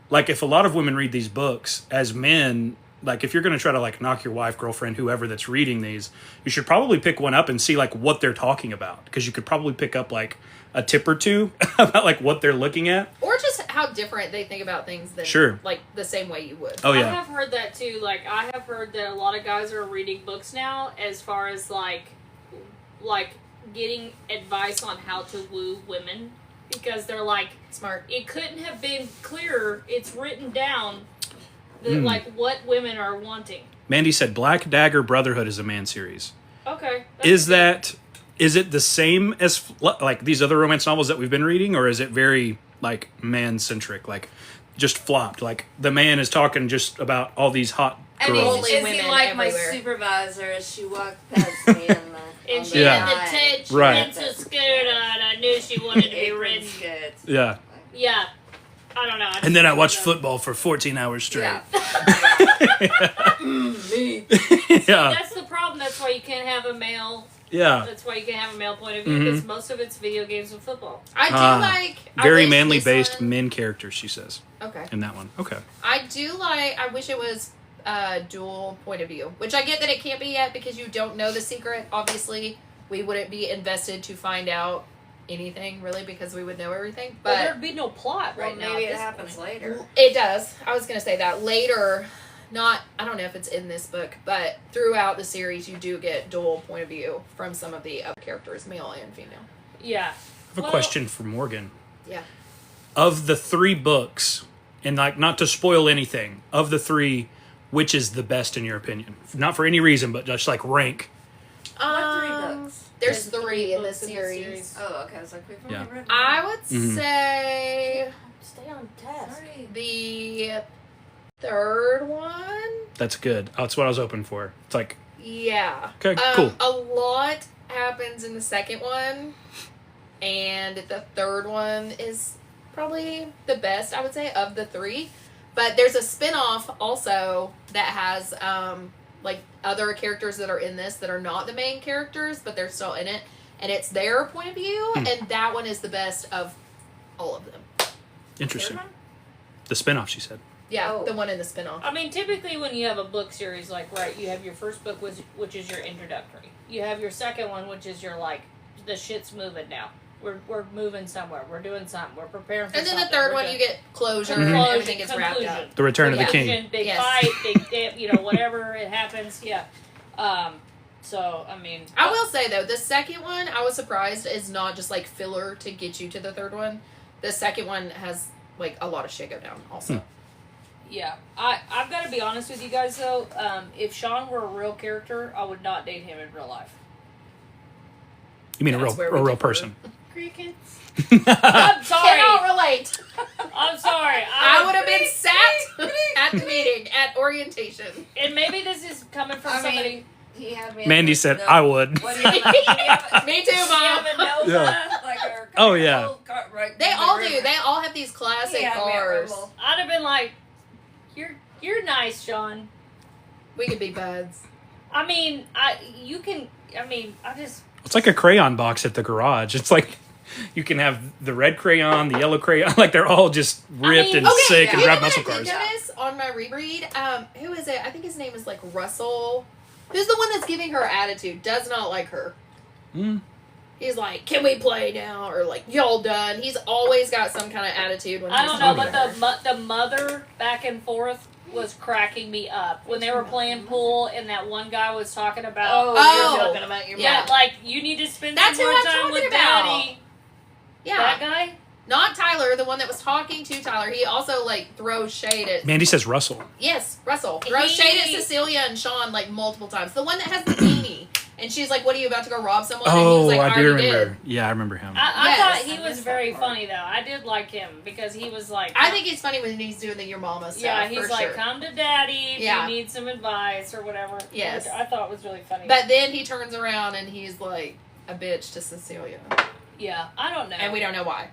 like, if a lot of women read these books as men, like, if you're going to try to, like, knock your wife, girlfriend, whoever that's reading these, you should probably pick one up and see, like, what they're talking about. Because you could probably pick up, like, a tip or two about, like, what they're looking at. Or just how different they think about things than, Sure. like, the same way you would. Oh, I yeah. have heard that too. Like, I have heard that a lot of guys are reading books now as far as, like getting advice on how to woo women. Because they're like, Smart. it couldn't have been clearer. It's written down that, like, what women are wanting. Mandy said Black Dagger Brotherhood is a man series. Okay. Is it the same as, like, these other romance novels that we've been reading? Or is it very, like, man-centric? Like, just flopped? Like, the man is talking just about all these hot I mean, girls. Only is women he like my everywhere. supervisor as she walked past me in the And on she Yeah. had the tent, she Right. had the skirt on. I knew she wanted to be apron ridden. skirts. Yeah. Yeah. I don't know. I And then I just watched don't know. football for 14 hours straight. Yeah. Me. Yeah. That's the problem. That's why you can't have a male. Yeah. That's why you can't have a male point of view because most of it's video games and football. I do like... I Very wish manly this based one- men characters, she says, Okay. in that one. Okay. I do like... I wish it was dual point of view. Which I get that it can't be yet because you don't know the secret. Obviously, we wouldn't be invested to find out anything, really, because we would know everything. But But there'd be no plot Well, right now. maybe at it this happens point. later. it does. I was going to say that. Later... Not, I don't know if it's in this book, but throughout the series, you do get dual point of view from some of the other characters, male and female. Yeah. I have a question for Morgan. Yeah. Of the 3 books, and, like, not to spoil anything, of the 3, which is the best in your opinion? Not for any reason, but just, like, rank. What 3 books? There's There's 3 in books this in series. Oh, okay. I was like, we've only Yeah. read one. I would Mhm. say Stay on task. Sorry. the third one. That's good. That's what I was hoping for. It's like, Yeah. okay, cool. A lot happens in the second one, and the third one is probably the best, I would say, of the 3. But there's a spin-off also that has like other characters that are in this that are not the main characters, but they're still in it, and it's their point of view, and that one is the best of all of them. Interesting. Third one? The spinoff, she said. Yeah, Oh. the one in the spin-off. I mean, typically when you have a book series, like, right, you have your first book, which is your introductory. You have your second one, which is your, like, the shit's moving now. We're moving somewhere. We're doing something. We're preparing for And then the something. third We're one, doing- you get closure, Conclusion, and everything gets wrapped up. conclusion. The Return of the King. Conclusion, big Yes. fight, big dip, you know, whatever it happens. Yeah. So, I mean. I will say though, the second one I was surprised is not just like filler to get you to the third one. The second one has like a lot of shit go down also. Yeah, I've got to be honest with you guys though. If Sean were a real character, I would not date him in real life. You mean That's a where real we real differ. person? crickets. I'm sorry. Cannot relate. I'm sorry. I would have been sat at the meeting at orientation. And maybe this is coming from somebody. He had me. Mandy said, "I would." What do you have? Me too, Do you Mom. have a Nova? Yeah. Like our Oh, yeah. old car, right, They the all river. do. They all have these classic He had me at cars. Rebel. I'd have been like, "You're nice, Sean." We could be buds. I mean, I just. It's like a crayon box at the garage. It's like you can have the red crayon, the yellow crayon. Like they're all just ripped mean, and Okay, sick you and know drive what muscle I did cars. notice on my reread? Who is it? I think his name is like Russell. Who's the one that's giving her attitude? Does not like her. Mm. He's like, "Can we play now?" Or like, "Y'all done?" He's always got some kind of attitude when I he's don't know, talking but to her. the mother back and forth was cracking me up when they were playing pool, and that one guy was talking about. Oh. You're talking about your Yeah. mom. Like you need to spend That's some who more I'm time talking with about. Daddy. Yeah, That guy. not Tyler, the one that was talking to Tyler. He also like throws shade at. Mandy says Russell. Yes, Russell throws shade at Cecilia and Sean like multiple times. The one that has the beanie, and she's like, "What are you about to go rob someone?" and he Oh, was like, I do already remember. did. Yeah, I remember him. I Yes. thought he I was missed very that part. funny though. I did like him because he was like, I think he's funny when he's doing the your mama stuff. yeah, he's for like, sure. come to Daddy if Yeah. you need some advice or whatever. Yes. Which I thought was really funny. But then he turns around and he's like a bitch to Cecilia, yeah, I don't know, and we don't know why.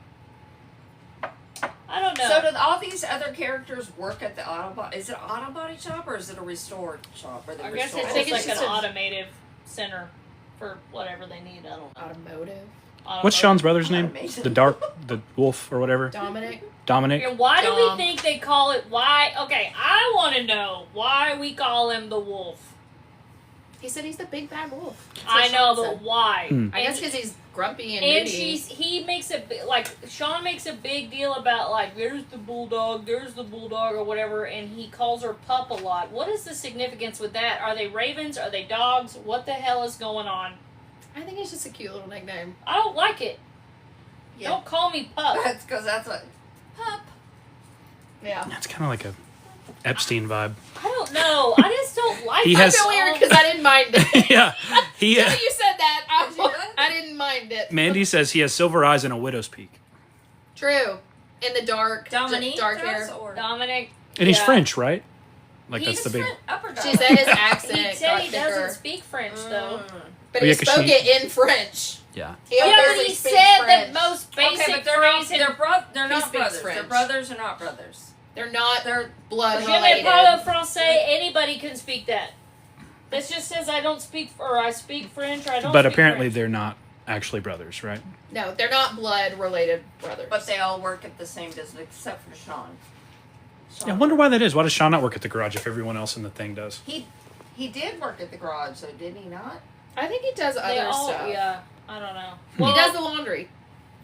I don't know. So do all these other characters work at the auto body? Is it auto body shop or is it a restored shop? Or the I guess restored? it's I think just it's like an just a- automative center for whatever they need. I don't know. Automotive. What's Sean's brother's name? Amazing. The wolf or whatever. Dominic. Dominic. And why do we Dom. think they call it? Why? Okay, I want to know why we call him the wolf. He said he's the big bad wolf. That's what I know, Sean but said. why? Hmm. I guess because he's grumpy and And moody. he makes a like Sean makes a big deal about like there's the bulldog or whatever, and he calls her pup a lot. What is the significance with that? Are they ravens? Are they dogs? What the hell is going on? I think it's just a cute little nickname. I don't like it. Yeah. Don't call me pup. That's because that's what. Pup. Yeah. That's kind of like a Epstein vibe. I don't know. I just don't like He it. has- I feel weird because I didn't mind it. Yeah. He. Until you said that, you? I didn't mind it. Mandy says he has silver eyes and a widow's peak, True. In the dark, Dominique dark does, hair. or Dominic. and he's yeah. French, right? Like He's that's the big. upper She said his accent He said got he thicker, doesn't speak French though. but Oh, he yeah, 'cause spoke she- it in French. Yeah. He Yeah, but obviously he speaks said French. the most basic Okay, but they're not. phrase in They're He not speaks brothers. They're French. brothers or not brothers. They're not They're blood Je ne related. parle français. Anybody can speak that. This just says I don't speak, or I speak French, or I don't. But speak apparently French. they're not actually brothers, right? No, they're not blood related brothers. but they all work at the same business except for Sean. Yeah, I wonder why that is. Why does Sean not work at the garage if everyone else in the thing does? He did work at the garage, so did he not? I think he does They other all, stuff. yeah. I don't know. He does the laundry.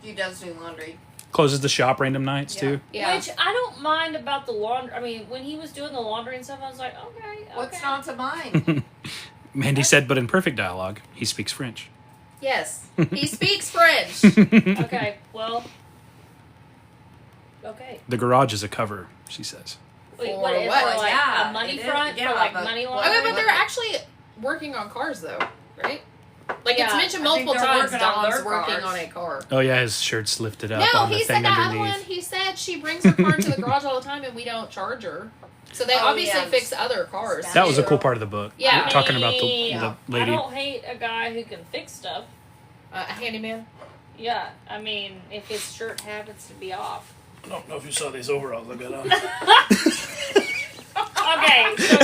He does do laundry. Closes the shop random nights too. Yeah. Which I don't mind about the laundry. I mean, when he was doing the laundry and stuff, I was like, okay. What's not to mind? Mandy said, but in perfect dialogue, he speaks French. Yes. He speaks French. Okay, well. Okay. The garage is a cover, she says. Wait, For what? Is what? for like Yeah, a money it is. front? Yeah, for like but- money well, Okay, laundering? but they're actually working on cars though, right? Like Yeah, it's mentioned I think multiple they're times working on Don's their working cars. on a car. Oh yeah, his shirt's lifted up No, on the he thing said that other underneath. one. He said she brings her car into the garage all the time and we don't charge her. So they Oh, obviously yeah. fix other cars. That was a too. cool part of the book. Yeah. Talking about the Yeah. I lady. don't hate a guy who can fix stuff. A handyman. Yeah, I mean, if his shirt happens to be off. I don't know if you saw these overalls I got on. Okay, so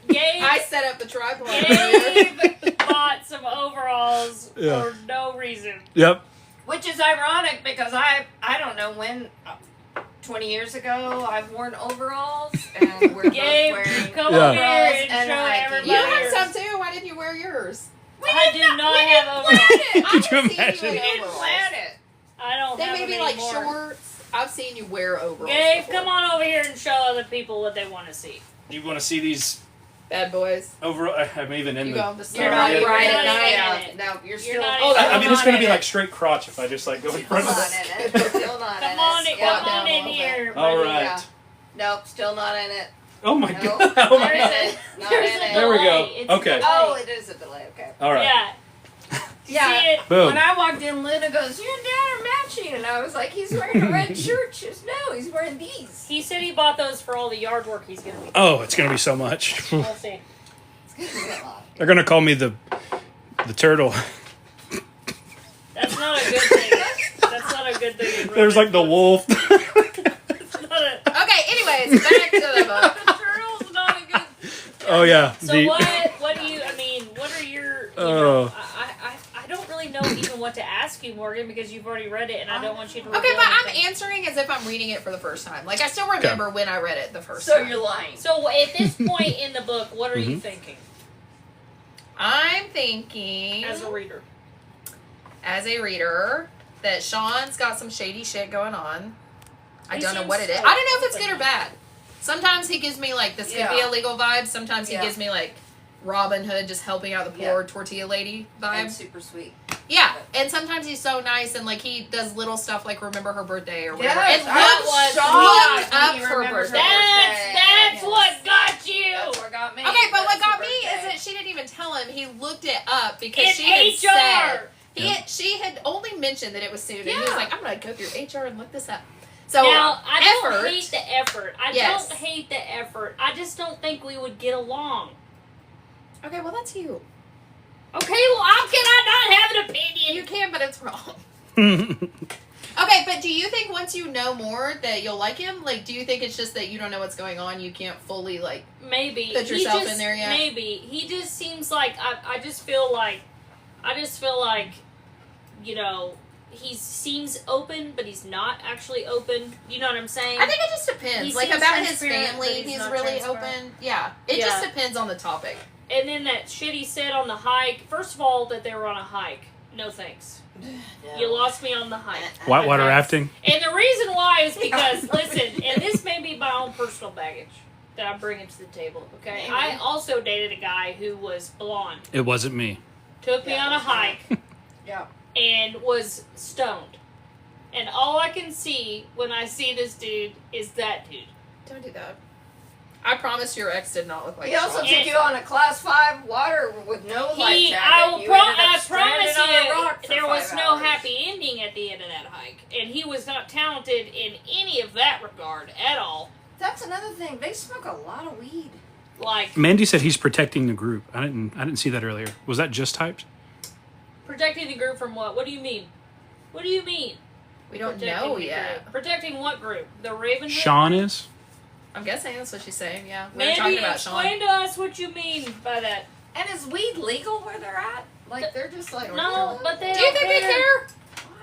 Gabe I set up the tripod. Gabe bought some overalls Yeah. for no reason. Yep. Which is ironic because I don't know when, 20 years ago, I've worn overalls and we're both Gabe, wearing come Yeah. over here and And show Nike. everybody. You have yours. some too. Why didn't you wear yours? I do not have overalls. Could I've you seen imagine? in We didn't overalls. plan it. I don't They have may them be like anymore. shorts. I've seen you wear overalls. Gabe, before. come on over here and show other people what they want to see. You want to see these Bad boys. overall? I'm even in You the. go to You're not Starbucks. right at at night. night. No, you're You're still. not Oh, even- I mean, it's not going to in be like it. straight crotch if I just like go in front Still of not this. in it. Still not in Come it. on, Squat come down on a in little here. bit. All buddy. right. Yeah. Nope, still not in it. Oh my No. god. Oh my There's god. a- Not there's in a it. There we go. delay. It's a Okay. delay. Oh, it is a delay. Okay. All right. Yeah. Yeah. See it? Boom. When I walked in, Linda goes, "You and Dad are matching," and I was like, "He's wearing a red shirt." She goes, "No, he's wearing these." He said he bought those for all the yard work he's gonna be. Oh, it's gonna be so much. We'll see. It's gonna be a lot. They're gonna call me the turtle. That's not a good thing. That's not a good thing. in There's like the wolf. It's not a, Okay, anyways, back to the book. the turtle's not a good. Oh yeah. So what do you? I mean, what are your? You know, I don't really know even what to ask you, Morgan, because you've already read it, and I don't want you to. Okay, reveal but I'm anything. answering as if I'm reading it for the first time. Like, I still remember when I read it the first So time. you're lying. So at this point in the book, what are you thinking I'm thinking, as a reader? as a reader, that Sean's got some shady shit going on. I He don't know seems what it is. so I don't know if it's open. good or bad. Sometimes he gives me, like, this could be Yeah. illegal vibes. Sometimes he Yeah. gives me, like, Robin Hood just helping out the poor Yeah. tortilla lady And vibes. super sweet. Yeah, and sometimes he's so nice and, like, he does little stuff like remember her birthday or whatever. Yes, and I look, was shocked shocked when up he for remembered her birthday. birthday. That's Yes. what got you. That's what got me. Okay, but what That's got her me is birthday. that she didn't even tell him. He looked it up because In she had HR. said she had only mentioned that it was soon, and he was Yeah. like, "I'm gonna go through HR and look this up." So Now, I don't effort. hate the effort. I Yes. don't hate the effort. I just don't think we would get along. Okay, well that's you. Okay, well, how can I not have an opinion? You can, but it's wrong. Okay, but do you think once you know more that you'll like him? Like, do you think it's just that you don't know what's going on? You can't fully like. Maybe. Put He yourself just- in there yet? Maybe. He just seems like, I just feel like, you know, he seems open, but he's not actually open. You know what I'm saying? I think it just depends. He Like seems about his transparent, family, but he's he's not really transparent. open. Yeah, it Yeah. just depends on the topic. And then that shit he said on the hike. First of all, that they were on a hike. No thanks. No. You lost me on the hike. Whitewater Okay. rafting. And the reason why is because, listen, and this may be my own personal baggage that I'm bringing to the table, okay? Maybe. I also dated a guy who was blonde, It wasn't me. took me Yeah, on a that's right. hike, Yeah. and was stoned. And all I can see when I see this dude is that dude. Don't do that. I promise your ex did not look like He also Sean. took you on a class 5 water with no life jacket. I You ended up promise stranded on a rock you, for there was 5 no hours. happy ending at the end of that hike. And he was not talented in any of that regard at all. That's another thing. They smoke a lot of weed. Like, Mandy said he's protecting the group. I didn't see that earlier. Was that just typed? protecting the group from what? What do you mean? What do you mean? We don't Protecting know the yet. group. Protecting what group? The Raven? Sean is? I'm guessing that's what she's saying. Yeah, we're Maybe talking about Sean. explain to us what you mean by that. And is weed legal where they're at? Like, they're just like... No, but they Do you don't think they care?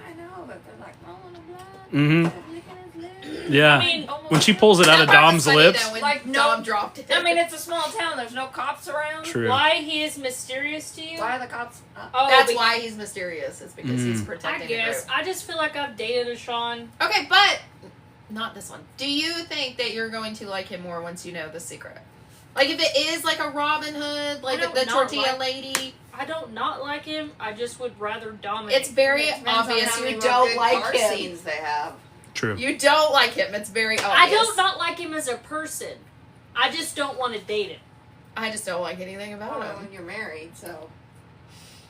I know, but they're like rolling a blunt. Mm-hmm. Licking his lips. Yeah. I mean, When she pulls it out of That part was Dom's funny, lips. though, when Like, no- Dom dropped it. I mean, it's a small town. There's no cops around. True. why he is mysterious to you? Why are the cops... Oh, That's be- why he's mysterious. It's because he's Mm. protecting I the guess. group. I just feel like I've dated a Sean. Okay, but not this one. Do you think that you're going to like him more once you know the secret? Like if it is like a Robin Hood, like I don't the not tortilla like- lady, I don't not like him. I just would rather dominate. it's very It depends on obvious how many you more don't good like car him. scenes they have. True. You don't like him. It's very obvious. I don't not like him as a person. I just don't want to date him. I just don't like anything about Well, him. when you're married, so...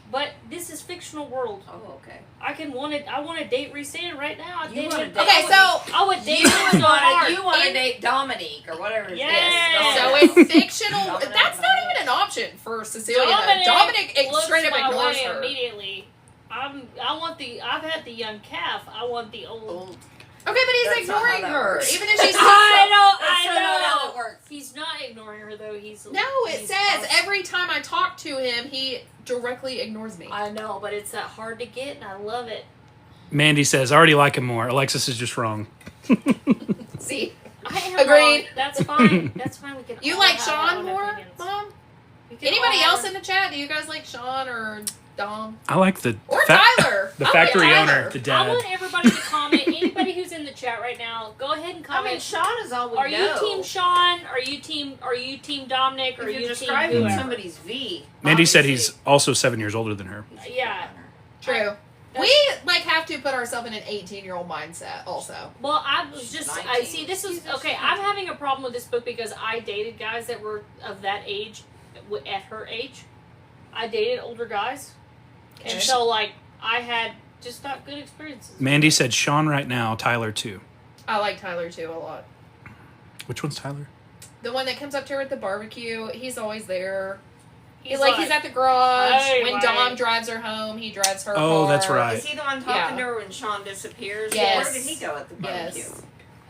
But this is fictional world. Oh, okay. I want to date Resan right now. I You date wanna him. date- Okay, so I would date You him so hard. want to In- date Dominique or whatever it is. Yeah. so Dominic. it's fictional. Dominic. That's not even an option for Cecilia. Dominic, Dominic looks straight up my ignores way her. immediately. I've had the young calf. I want the old. Old. Okay, but he's That's not how ignoring that her, works. even if she's. I know. That's not how I it know. works. He's not ignoring her though. He's No, it he's says awesome. every time I talk to him, he directly ignores me. I know, but it's that hard to get, and I love it. Mandy says, I already like him more. Alexis is just wrong. See, I am Agreed. wrong. That's fine. That's fine. We can. you all like have our Sean own more, opinions. Mom? We can Anybody all else have- in the chat? Do you guys like Sean or Dom I like the or fa- Tyler? the Oh, factory yeah, owner, Tyler. the I dad. want everybody to comment. Anybody who's in the chat right now, go ahead and I comment. mean, Sean is all we Are know. you team Sean? Are you team Dominic? Or are If you you're team describing whoever? somebody's V. Mandy said obviously, he's also 7 years older than her. he's a Yeah. runner. True. That's- We like have to put ourselves in an 18-year-old mindset. Also, Well, I was She's just 19. I see this is She's okay. just- I'm having a problem with this book because I dated guys that were of that age, at her age. I dated older guys. And so, like, I had just not good experiences. Mandy said Sean right now, Tyler too. I like Tyler too a lot. Which one's Tyler? The one that comes up to her at the barbecue. He's always there. He's He's at the garage. Hey, when like- Dom drives her home, he drives her Oh, car. that's right. Is he the one talking to her when Sean disappears? Yes. Where did he go at the barbecue? Yes.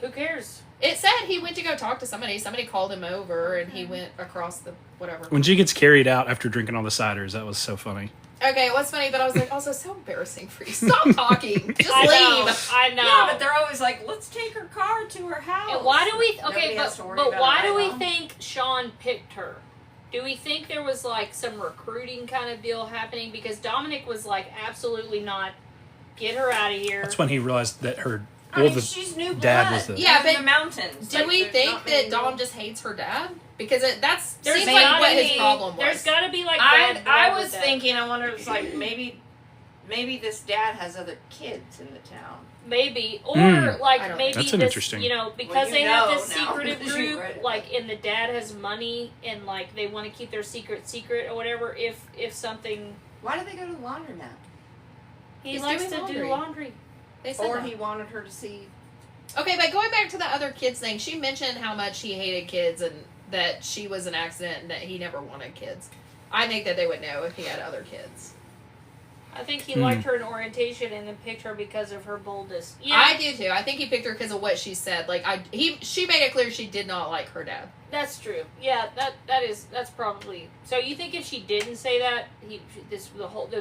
Who cares? It said he went to go talk to somebody. Somebody called him over, and he went across the whatever. When she gets carried out after drinking all the ciders, that was so funny. Okay, it was funny, but I was like, also so embarrassing for you. Stop talking. Just I know. leave. I know. Yeah, but they're always like, let's take her car to her house. And why do we? Nobody Okay, has to but worry but about why it do we right now. think Sean picked her? Do we think there was like some recruiting kind of deal happening? Because Dominic was like, absolutely not. Get her out of here. That's when he realized that her I mean, the she's new blood. dad was the- Yeah, They're in but the mountains. Do Like, we there's think not that many Dom more- just hates her dad? Because that's There's seems like gotta what his be- problem was. There's got to be like I bad blood was with that. thinking, I wonder if it's like maybe this dad has other kids in the town. Maybe, or Mm. like I don't maybe That's an this, interesting- you know, because Well, you they have know this now, secretive because you group, read it. like, and the dad has money, and like they want to keep their secret or whatever. If something, Why do they go to the laundromat? he He's likes doing to do laundry. laundry. They said Or that. he wanted her to see. Okay, but going back to the other kids thing, she mentioned how much he hated kids and that she was an accident and that he never wanted kids. I think that they would know if he had other kids. I think he liked her in orientation and then picked her because of her boldness. Yeah, I do too. I think he picked her because of what she said. Like she made it clear she did not like her dad. that's true. Yeah, that's probably. So you think if she didn't say that, the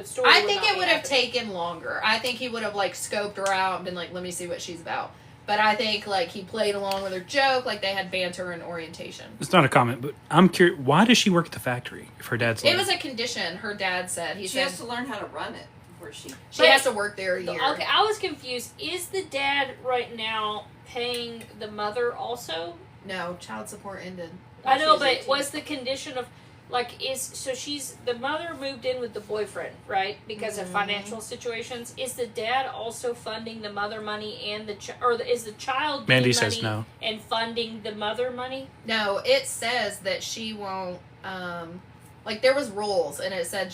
story? I would think not it be would have happening. taken longer. I think he would have like scoped her out and been like, "Let me see what she's about." But I think like he played along with her joke, like they had banter and orientation. It's not a comment, but I'm curious. Why does she work at the factory if her dad's? It was a condition. Her dad said She said has to learn how to run it before she. she has to work there a year. Okay, I was confused. Is the dad right now paying the mother also? No, child support ended. I know, She's but 18. was the condition of she's the mother moved in with the boyfriend, right? Because of financial situations. Is the dad also funding the mother money and is the child Mandy getting says money no. and funding the mother money? No, it says that she won't. Like there was rules, and it said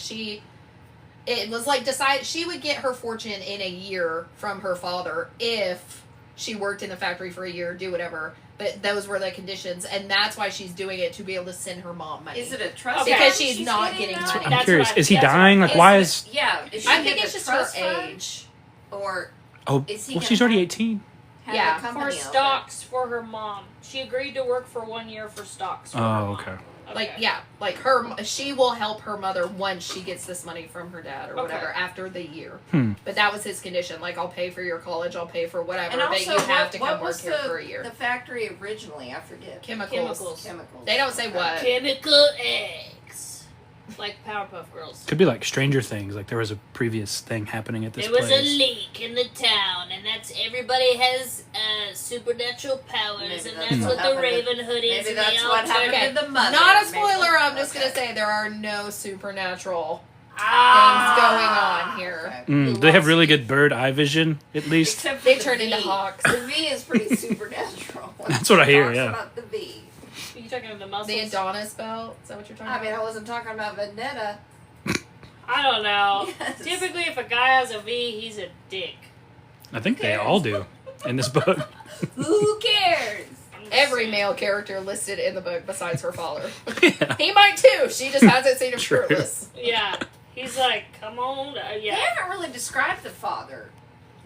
it was like she would get her fortune in a year from her father if she worked in the factory for a year, do whatever. But those were the conditions, and that's why she's doing it to be able to send her mom money. Is it a trust? Okay. Because fund she's not getting that? money. I'm That's curious. what I- Is he that's what dying? I- Like, why is? Yeah, is she I in think the it's just her trust fund? age. Or Oh, Is he well, gonna she's already have- 18. have Yeah, a company For over? stocks for her mom. She agreed to work for 1 year for stocks. For her Oh, mom. okay. Like she will help her mother once she gets this money from her dad or whatever after the year. But that was his condition. Like, I'll pay for your college, I'll pay for whatever, And but also, you have to what come work was here for a year. the factory originally? I forget. Chemicals. Chemicals. They don't say what. Chemical eggs. Like Powerpuff Girls. Could be like Stranger Things. Like there was a previous thing happening at this There was place. a leak in the town, and that's everybody has supernatural powers, Maybe and that's that's what what the happened to- Raven Hood is. Maybe and that's they all what turn- happened to the mother. Not a Maybe- spoiler, I'm just okay. gonna say there are no supernatural Ah. things going on here. Okay. Do they have really good bird eye vision, at least? Except for They the turn into V. hawks. The V is pretty supernatural. That's what I hear, Talks yeah. About the V. Are you talking about the muscles? The Adonis belt? Is that what you're talking I mean, I about? wasn't talking about Vendetta. I don't know. Yes. Typically, if a guy has a V, he's a dick. I think they all do in this book. Who cares? I'm just Every saying. male character listed in the book besides her father. Yeah. He might too. She just hasn't seen him True. shirtless. Yeah. He's like, come on. They Yeah. haven't really described the father,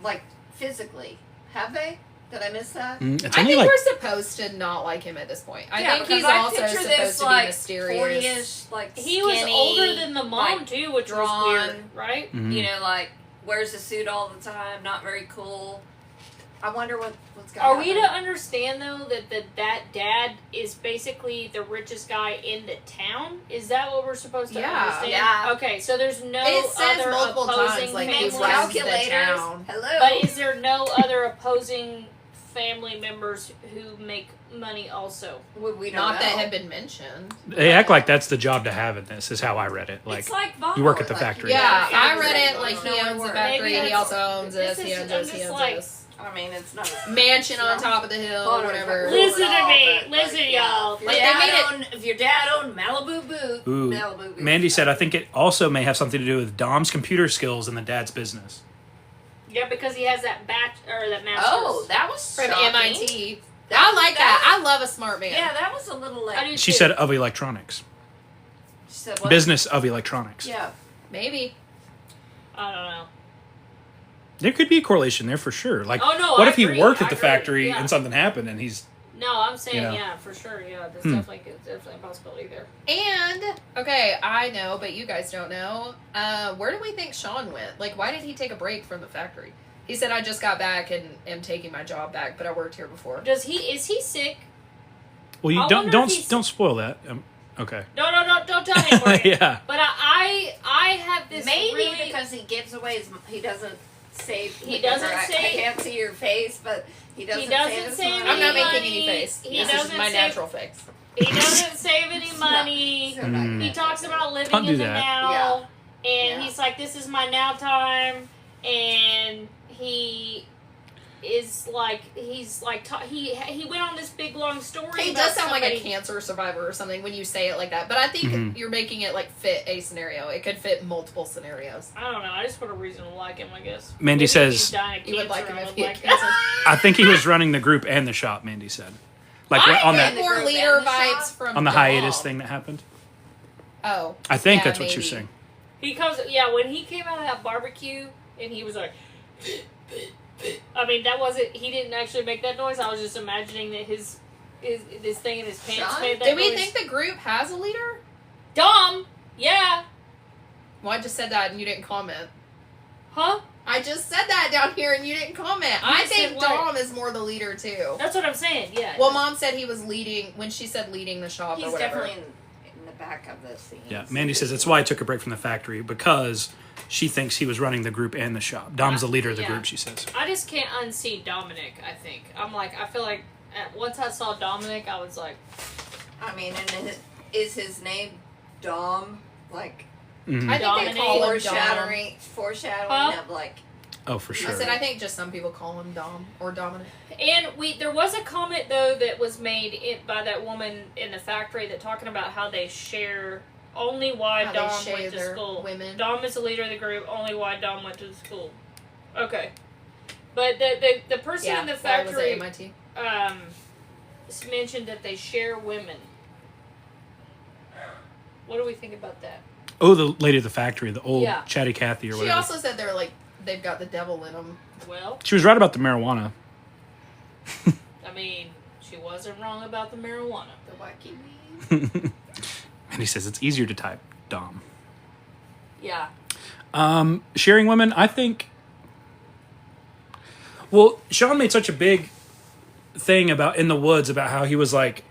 like, physically. Have they? Did I miss that? It's I only think like we're supposed to not like him at this point. I Yeah, think he's because I also picture supposed this, to like, be mysterious. 40-ish, like, He was skinny, older than the mom, like, too, which was drawn. weird, right? Mhm. You know, like, wears a suit all the time, not very cool. I wonder what's going Are on. we to understand, though, that dad is basically the richest guy in the town? Is that what we're supposed to Yeah. understand? Yeah. Okay, so there's no It says other multiple opposing times, like, He he makes family. runs the calculators. town. Hello. But is there no other opposing family members who make money also? we don't Not know. that have been mentioned. they act like that's the job to have in this. Is how I read it. Like it's like you work at the like, factory. Yeah, Yeah, I yeah, read yeah. it like he No owns the work. factory. Maybe He that's- also owns this. He owns I'm this. He just owns like, this. I mean, it's not a mansion on top of the hill or whatever. Listen Cool at to all, me. but, Listen, like, yeah. y'all. If your Like, they dad made it- owned- If your dad owned Malibu Boot, Ooh. Malibu Boot. Mandy said, I think it also may have something to do with Dom's computer skills and the dad's business. Yeah, because he has that that master's. Oh, that was From shocking. MIT. I like that. I love a smart man. Yeah, that was a little I like. do She too. said of electronics. She said what? Business of electronics. Yeah. Maybe. I don't know. There could be a correlation there for sure. Like, Oh, no, what I if he agree. worked at I the agree. factory Yeah. and something happened and he's... No, I'm saying, You know. yeah, for sure. Yeah, there's definitely a possibility there. And, okay, I know, but you guys don't know. Where do we think Sean went? Like, why did he take a break from the factory? He said, I just got back and am taking my job back, but I worked here before. Is he sick? Well, you I don't wonder if he's- don't spoil that. Okay. No, don't tell me. Morgan. Yeah. But I have this Maybe really, because he gives away his. He doesn't save. He doesn't I save- can't see your face, but he doesn't. doesn't save his save money. I'm not making money. any face. He This is doesn't my save- natural face. he doesn't save any money. So not Mm. He that. talks about living Don't do in the that. now, and Yeah. he's like, "This is my now time," and he is like, he went on this big long story. He about does sound like a somebody- cancer survivor or something when you say it like that, but I think Mhm. you're making it like fit a scenario. It could fit multiple scenarios. I don't know. I just want a reason to like him. I guess. Mandy Maybe if says- he's dying of You would cancer, like him I if would he had like cancer. I think he was running the group and the shop, Mandy said. Like I on get that more group leader and the vibes shop? from on the Dom. hiatus thing that happened. Oh, I think yeah, that's what maybe. you're saying. He comes, yeah, when he came out of that barbecue and he was like, I mean, that wasn't, he didn't actually make that noise. I was just imagining that his this thing in his pants Sean? made that Did we noise. think the group has a leader? Dom, yeah, Well, I just said that and you didn't comment. huh? I just said that down here and you didn't comment. I said think what? Dom is more the leader too. That's what I'm saying, yeah. Well, Mom said he was leading when she said leading the shop or He's whatever. definitely in the back of the scene. Yeah, Mandy says that's why I took a break from the factory because she thinks he was running the group and the shop. Dom's the leader of the Yeah. group, she says. I just can't unsee Dominic, I think. I feel like once I saw Dominic, I was like, I mean, and is his name Dom? Like Mhm. I think Dominic. they call him Dom. foreshadowing Huh? of like. Oh, for sure. I said I think just some people call him Dom or Dominic. and there was a comment though that was made by that woman in the factory that talking about how they share only why How they Dom share went to their school. women. Dom is the leader of the group, only why Dom went to the school. Okay. But the person Yeah, in the that was at factory MIT. mentioned that they share women. What do we think about that? Oh, the lady at the factory, the old Yeah. chatty Cathy or She whatever. also said they're like they've got the devil in them. Well, She was right about the marijuana. I mean, she wasn't wrong about the marijuana. The wacky weed. And he says it's easier to type Dom. Yeah. Sharing women, I think. Well, Sean made such a big thing about in the woods about how he was like,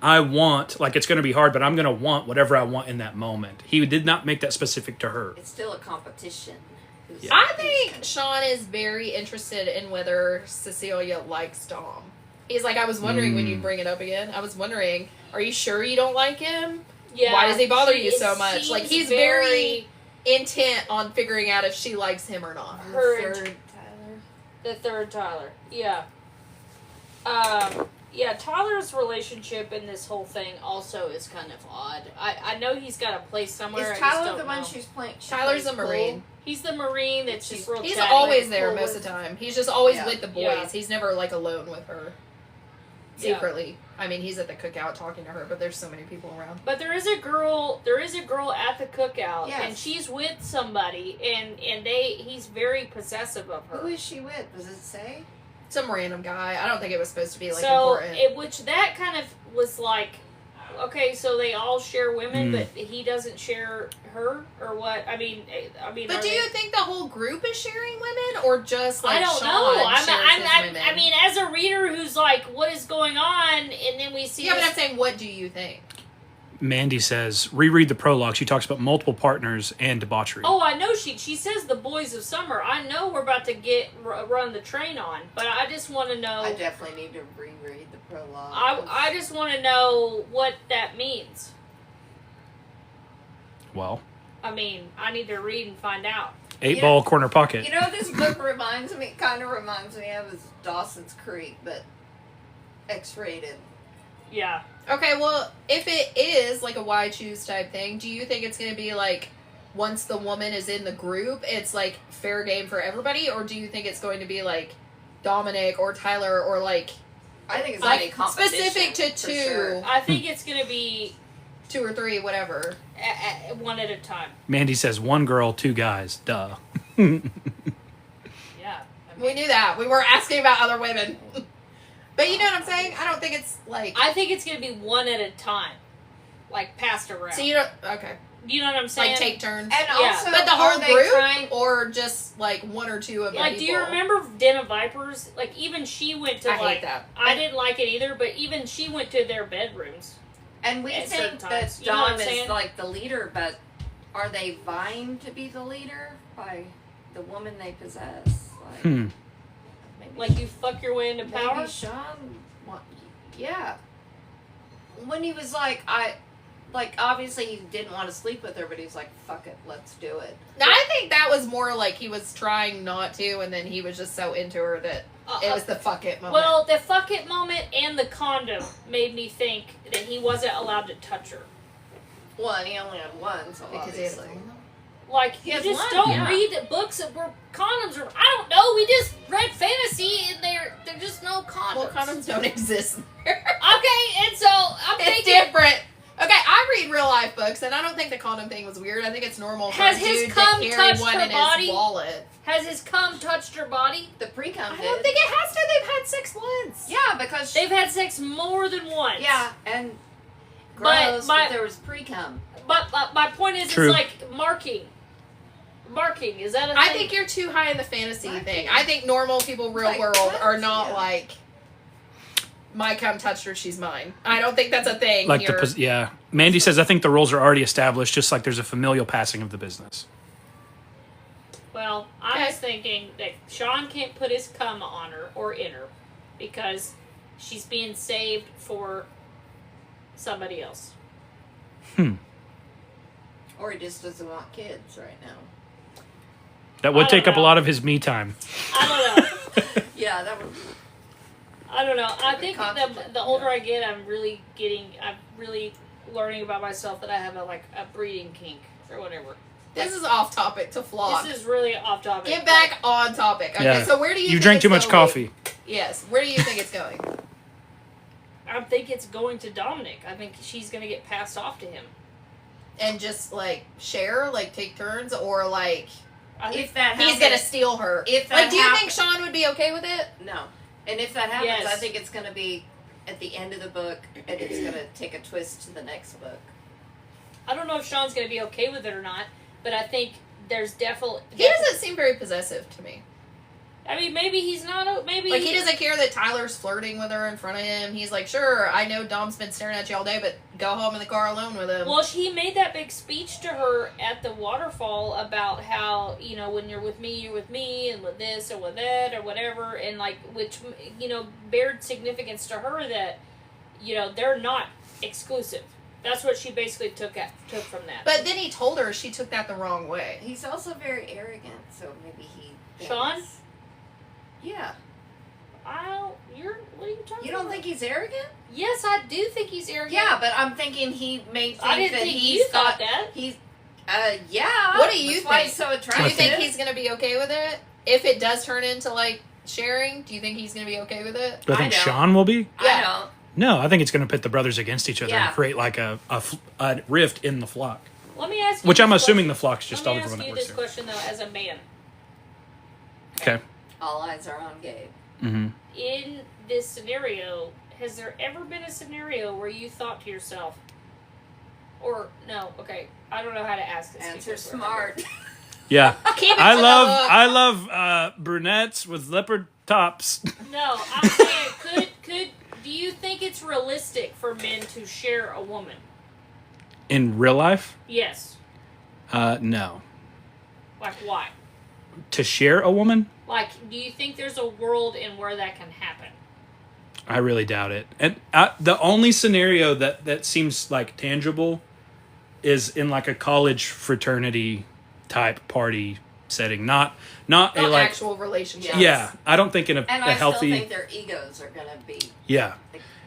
I want, like it's going to be hard, but I'm going to want whatever I want in that moment. He did not make that specific to her. It's still a competition. Who's- I think Sean is very interested in whether Cecilia likes Dom. He's like, I was wondering when you bring it up again. I was wondering, are you sure you don't like him? Yeah. Why does he bother she you so is- much? she Like is he's very intent on figuring out if she likes him or not. Her- Third Tyler. the third Tyler. Yeah. Yeah, Tyler's relationship in this whole thing also is kind of odd. I know he's got a place somewhere. I Is just Tyler don't the one know. she's playing? she Tyler's plays a Marine. pool? He's the Marine that's just real He's chatty. always like, there cool most with- of the time. He's just always Yeah. with the boys. Yeah. He's never like alone with her. Yeah. Secretly. I mean, he's at the cookout talking to her, but there's so many people around. But there is a girl at the cookout, Yes. and she's with somebody, and he's very possessive of her. Who is she with? Does it say? Some random guy. I don't think it was supposed to be like so, important. which that kind of was like, okay, so they all share women, Mm. but he doesn't share her, or what? I mean, But are do they- you think the whole group is sharing women, or just like I don't Sean know. shares his women? I mean, as a reader who's like, what is going on? And then we see. yeah, but this- I'm saying, what do you think? Mandy says, reread the prologue. She talks about multiple partners and debauchery. Oh, I know she says the boys of summer. I know we're about to run the train on, but I just want to know. I definitely need to reread the prologue. I just want to know what that means. Well, I mean, I need to read and find out. 8-ball corner pocket. You know what this book reminds me? Kind of reminds me of is Dawson's Creek, but X-rated. Yeah. Okay, well, if it is like a why choose type thing, do you think it's going to be like once the woman is in the group, it's like fair game for everybody, or do you think it's going to be like Dominic or Tyler or like I think it's like like competition, specific to for two, sure. I think it's going to be 2 or 3, whatever? one at a time. Mandy says 1 girl, 2 guys. Duh. Yeah. We knew that. We were asking about other women. But you know what I'm saying? I don't think it's like. I think it's going to be one at a time. Like, passed around. So you don't. Okay. You know what I'm saying? Like take turns. And Yeah. also, But the are whole they group, trying- or just like 1 or 2 of the Like, people? do you remember Den of Vipers? Like, even she went to, I hate like... that. I didn't like it either, but even she went to their bedrooms. And we at think certain that times. You know what Dom I'm is saying? like the leader, but are they vying to be the leader by the woman they possess? Like, maybe, Like, you fuck your way into power? maybe Sean. Yeah. When he was like, obviously he didn't want to sleep with her, but he was like, fuck it, let's do it. Now, I think that was more like he was trying not to, and then he was just so into her that it was the fuck it moment. Well, the fuck it moment and the condom made me think that he wasn't allowed to touch her. Well, and he only had one, so because he had obviously. Like, He you has just one, don't yeah. read books that were condoms or... I don't know, we just read fantasy and they're just no condoms. Well, condoms don't exist there. Okay, and so I'm It's thinking... different. Okay, I read real life books, and I don't think the condom thing was weird. I think it's normal for Has a his dude to cum carry touched one her in body? his wallet. Has his cum touched her body? The pre-cum I did. don't think it has to. They've had sex once. Yeah, because They've had sex more than once. yeah, and But gross, my- but there was pre-cum. But my point is, True. it's like marking. Marking, is that a thing? I think you're too high in the fantasy thing. I think normal people, real Like, world, what? are not Yeah. like, my cum touched her, she's mine. I don't think that's a thing Like here. yeah. Mandy says I think the roles are already established, just like there's a familial passing of the business. Well, I Okay. was thinking that Sean can't put his cum on her or in her because she's being saved for somebody else. Or he just doesn't want kids right now. That would I take don't up a know. lot of his me time. I don't know. Yeah, that would. I don't know. I think Confident, the older I get, I'm really learning about myself that I have a breeding kink or whatever. This is off topic to flock. This is really off topic. Get back on topic. Okay, Yeah. so where do you think drank it's too much going? coffee. Yes, where do you think it's going? I think it's going to Dominic. I think she's going to get passed off to him. And just like share, like take turns, or like I think If that he's happens, gonna steal her. If that Like, do you think happens- Sean would be okay with it? No. And if that happens, Yes. I think it's going to be at the end of the book, and it's going to take a twist to the next book. I don't know if Sean's going to be okay with it or not, but I think there's definitely. He doesn't seem very possessive to me. I mean, maybe he's not. Maybe Like, he doesn't care that Tyler's flirting with her in front of him. He's like, sure, I know Dom's been staring at you all day, but go home in the car alone with him. Well, he made that big speech to her at the waterfall about how, when you're with me, and with this or with that or whatever, and like, which, bared significance to her that, they're not exclusive. That's what she basically took from that. But then he told her she took that the wrong way. He's also very arrogant, so maybe he. Sean? thinks- Yeah. What are you talking You don't about? think he's arrogant? Yes, I do think he's arrogant. Yeah, but I'm thinking he may think I didn't that think he's you got thought that. He's. Yeah. What do you That's why think? he's so Do you attractive. think he's going to be okay with it? If it does turn into, like, sharing, do you think he's going to be okay with it? Do I I think don't. Sean will be? Yeah. I don't. No, I think it's going to pit the brothers against each other Yeah. and create like a rift in the flock. Let me ask you. Which this I'm assuming the question. flock's just Let all me everyone ask that you works this there. question though, as a man, Okay. All eyes are on Gabe. Mm-hmm. in this scenario, has there ever been a scenario where you thought to yourself, or no? Okay, I don't know how to ask this. Answer because we're- smart. Yeah. Keep it I to love brunettes with leopard tops. No, I'm saying, could do you think it's realistic for men to share a woman? In real life? Yes. No. Like why? To share a woman? Like, do you think there's a world in where that can happen? I really doubt it. And the only scenario that seems like tangible is in like a college fraternity type party setting, not a Not like actual relationships. yeah. I don't think in And a I healthy still think their egos are gonna be. yeah.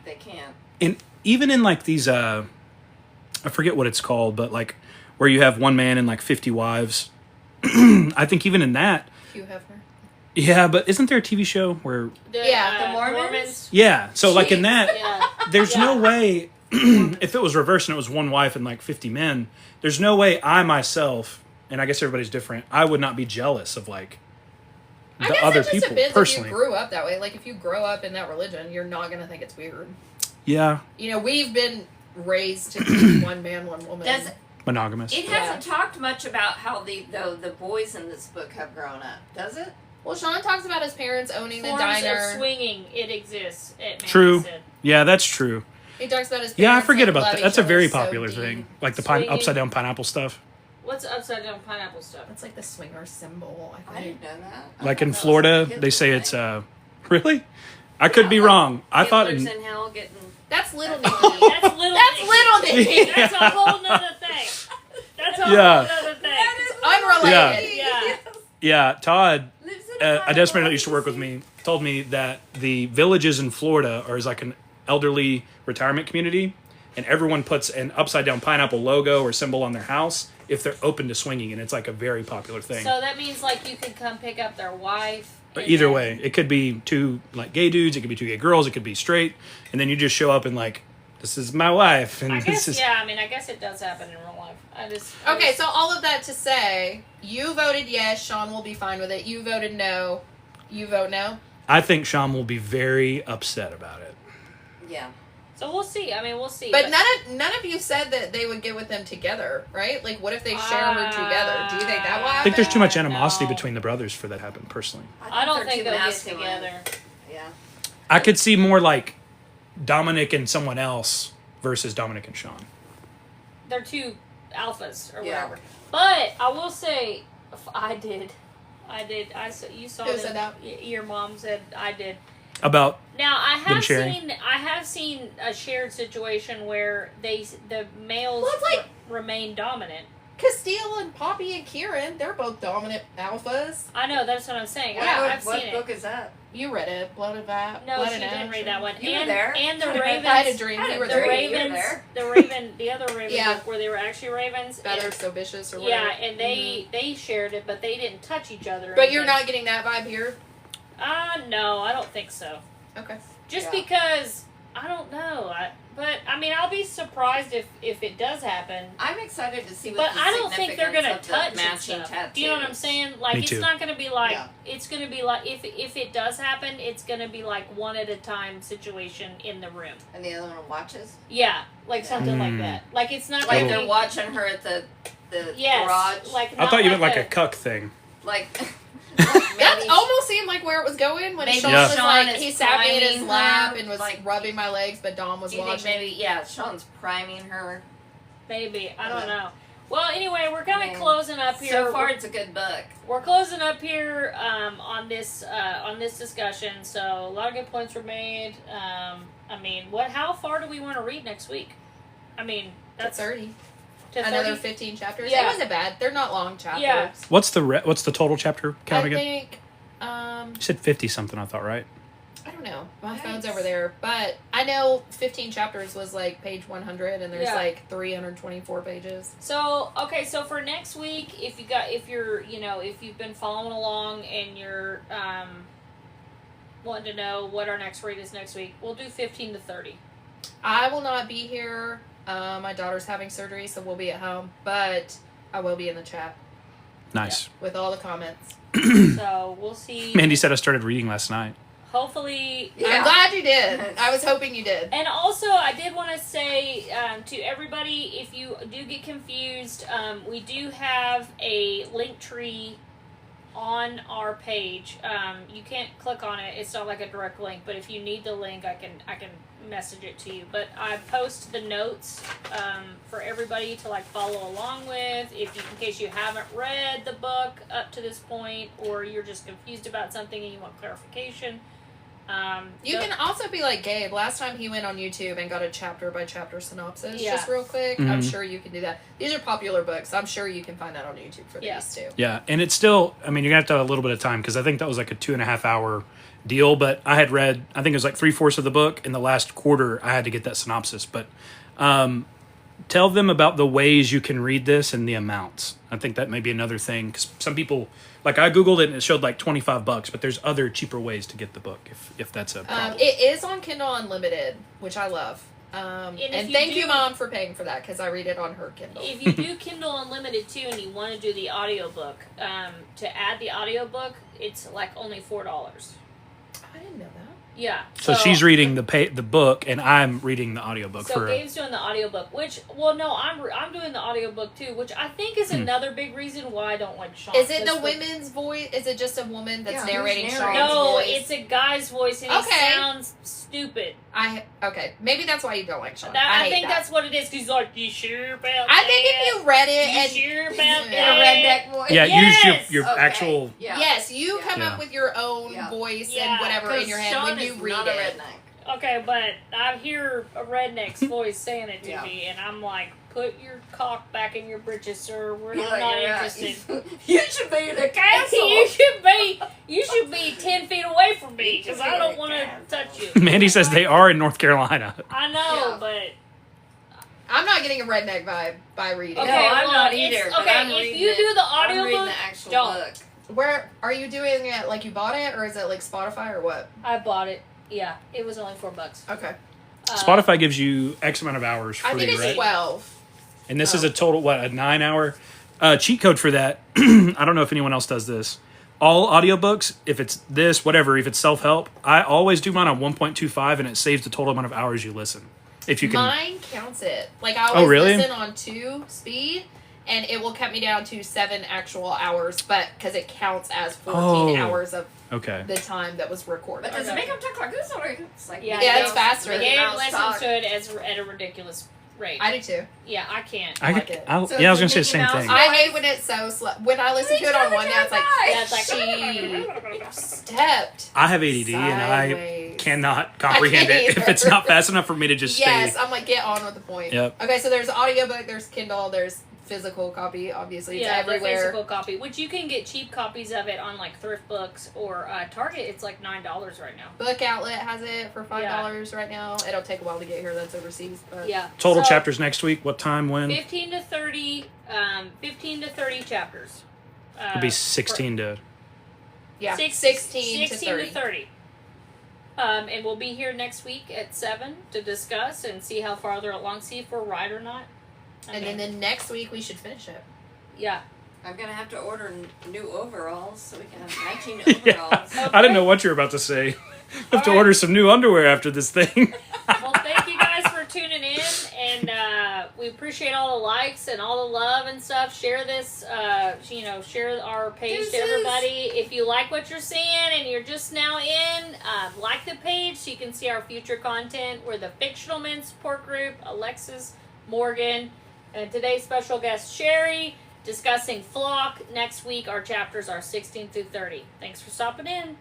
They can't. And even in like these I forget what it's called, but like where you have one man and like 50 wives. I think even in that, Hugh Hefner. yeah, but isn't there a TV show where Yeah, the Mormons? yeah, so like in that Yeah. there's Yeah. no way if it was reversed and it was one wife and like 50 men, there's no way I myself, and I guess everybody's different, I would not be jealous of like I the guess other it just people depends personally. if you grew up that way. Like, if you grow up in that religion, you're not going to think it's weird. Yeah, You know, we've been raised to be one man, one woman. Does monogamous. it hasn't talked much about how the boys in this book have grown up, does it? Well, Sean talks about his parents owning the Forms diner. of swinging, it exists. True. Yeah, that's true. He talks about his parents. Yeah, I forget that about love that. each That's a other very so popular deep. thing. Like the Swinging. upside down pineapple stuff. What's upside down pineapple stuff? It's like the swinger symbol, I I think. didn't know that. I Like thought in that was Florida, like a they say Hitler it's thing. really? I could be wrong. I thought Hitler's in, in hell getting. That's little Nicky. That's little. That's Nicky. little Nicky. That's a whole nother thing. That's a Yeah. whole nother thing. Unrelated. Yeah. yeah, Todd, Lives in a a desk man that pineapple used to work with me told me that the villages in Florida are like an elderly retirement community, and everyone puts an upside down pineapple logo or symbol on their house if they're open to swinging, and it's like a very popular thing. So that means like you could come pick up their wife. But and either then- way, it could be two like gay dudes, it could be two gay girls, it could be straight, and then you just show up and like, this is my wife, and I this guess is yeah. I mean, I guess it does happen in real life. Okay, so all of that to say, you voted yes, Sean will be fine with it. You voted no. You vote no? I think Sean will be very upset about it. Yeah. So we'll see. I mean, we'll see. But none of you said that they would get with them together, right? Like, what if they share her together? Do you think that will I happen? think there's too much animosity No. between the brothers for that to happen, personally. I don't think they're they'll too get masculine. together. Yeah. I could see more like Dominic and someone else versus Dominic and Sean. They're two alphas or Yeah. whatever. But I will say, I did. You saw Who that. said that? Your mom said I did. About Now I Them have sharing? seen a shared situation where the males Well, it's like- remain dominant. Castile and Poppy and Kieran, they're both dominant alphas. I know, that's what I'm saying. Yeah, I've what seen book it. is that? You read it. Blood and Vat. No, Blood she and didn't Ash. read that one. You were and there. and the I Ravens. had a dream. I had You a were The there. dream. You were Ravens, there. the other Raven Yeah. book where they were actually Ravens. Better, and- so vicious, or yeah, whatever. and they shared it, but they didn't touch each other. or But you're anything. not getting that vibe here? No, I don't think so. Okay. Just Yeah. because I don't know. But I mean, I'll be surprised if it does happen. I'm excited to see what But the I don't think they're gonna significance of touch the and matching stuff. tattoos. Do you know what I'm saying? Like Me it's too. not gonna be like Yeah. it's gonna be like if it does happen, it's gonna be like one at a time situation in the room. And the other one watches. Yeah, like something like Mm. that. Like it's not Like gonna they're be, watching her at the yes, garage. like I not thought you meant like a a cuck thing. like That maybe- almost seemed like where it was going when Maybe Sean Yeah. was Sean like, is he sat me in his priming lap her, and was like- rubbing my legs, but Dom was Do you think watching. maybe Sean's priming her? maybe I don't Yeah. know. Well, anyway, we're kind of I mean, closing up here. So far, it's a good book. We're closing up here on this discussion. So a lot of good points were made. I mean, how far do we want to read next week? I mean, That's that's 30. to 30? Another 15 chapters. Yeah. It wasn't bad. They're not long chapters. Yeah. What's the total chapter count I again? think, You said 50 something, I thought, right? I don't know. My Nice. phone's over there. But I know 15 chapters was like page 100, and there's Yeah. like 324 pages. So okay, so for next week, if you've been following along and you're wanting to know what our next read is next week, we'll do 15 to 30. I will not be here. My daughter's having surgery, so we'll be at home. But I will be in the chat Nice. with all the comments. So we'll see. Mandy said I started reading last night. Hopefully, I'm glad you did. I was hoping you did. and also, I did want to say to everybody, if you do get confused, we do have a link tree on our page. You can't click on it; it's not like a direct link. But if you need the link, I can message it to you. But I post the notes for everybody to like follow along with. In case you haven't read the book up to this point, or you're just confused about something and you want clarification. You can also be like Gabe. Last time he went on YouTube and got a chapter by chapter synopsis, Yeah. just real quick. Mhm. I'm sure you can do that. These are popular books. I'm sure you can find that on YouTube for Yeah. these too. Yeah, and it's still, I mean, you're going to have a little bit of time because I think that was like a 2.5 hour deal, but I had read, I think it was like 3/4 of the book. In the last quarter, I had to get that synopsis. But tell them about the ways you can read this and the amounts. I think that may be another thing because some people, like I Googled it and it showed like $25, but there's other cheaper ways to get the book if that's a problem. It is on Kindle Unlimited, which I love. if And you thank do- you, Mom, for paying for that because I read it on her Kindle. If you do Kindle Unlimited too, and you want to do the audiobook, to add the audiobook, it's like only $4. I didn't know that. Yeah. So she's reading the book and I'm reading the audiobook So for Gabe's doing the audiobook, which, well, no, I'm doing the audiobook too, which I think is another big reason why I don't like Sean. Is it the Because women's voice? Is it just a woman that's Yeah, who's narrating narrating? Sean's No, voice? it's a guy's voice, and Okay. he sounds stupid. Okay. Maybe that's why you don't like Sean. I hate think that. that's what it is. 'Cause he's like, "You sure about I think if you read it you and sure about In In a that?" redneck voice. yeah, Yes! use your Okay. actual Yeah. yes, you come Yeah. up with your own Yeah. voice Yeah, and whatever in 'Cause your head Sean when you is read not it. a redneck. Okay, but I hear a redneck's voice saying it to Yeah. me, and I'm like, "Put your cock back in your britches, sir. We're Yeah, not you're right. interested." You should be in a castle. you should be 10 feet away from me because I don't want to touch you. Mandy says they are in North Carolina. I know, Yeah. but I'm not getting a redneck vibe by reading. okay, No, I'm well, not it's- either, but Okay, I'm if reading you it. do the I'm reading audiobook, the actual don't. book. Where are you doing it? Like you bought it, or is it like Spotify or what? I bought it. Yeah, it was only $4. Okay, Spotify gives you X amount of hours free, I think it's right? 12. And this is Oh. a total, what, a 9 hour cheat code for that. I don't know if anyone else does this. All audiobooks, if it's this, whatever, if it's self-help, I always do mine on 1.25 and it saves the total amount of hours you listen. If you can. Mine counts it. Like I always really? listen on 2 speed, and it will cut me down to 7 actual hours, but because it counts as 14 hours of Okay. the time that was recorded. But does it make them talk like this? Or it's like Yeah, Yeah, it's faster. Mickey Gabe Mouse listens talk. to it at a ridiculous rate. I do too. Yeah, I can't. I like could, it. I, So yeah, I was going it's to say the Mickey same Mouse thing. I hate when it's so slow. When I listen to it on one now, it's like, Yeah, it's like she stepped I have ADD and I sideways. cannot comprehend can't it if either. it's not fast enough for me to just Yes, stay. I'm like, get on with the point. Yep. Okay, so there's audiobook, there's Kindle, there's physical copy, obviously. It's Yeah, the everywhere. physical copy, which you can get cheap copies of it on like Thrift Books or Target. It's like $9 right now. Book Outlet has it for $5 right now. It'll take a while to get here. That's overseas. But Yeah. Total So, chapters next week. What time, when? 15 to 30 chapters. It'll be 16 to. Yeah, Six- 16 to 16 30. to 30. And we'll be here next week at 7 to discuss and see how farther along, see if we're right or not. I And mean, then next week we should finish it. yeah. I'm gonna have to order new overalls so we can have matching Yeah. overalls. I didn't know what you were about to say. I have to All right. order some new underwear after this thing. Well, thank you guys for tuning in, and we appreciate all the likes and all the love and stuff. Share this, share our page to Deuces. everybody. If you like what you're seeing and you're just now in, like the page so you can see our future content. We're the Fictional Men Support Group, Alexis, Morgan, and today's special guest, Sherry, discussing Flock. Next week, our chapters are 16 through 30. Thanks for stopping in.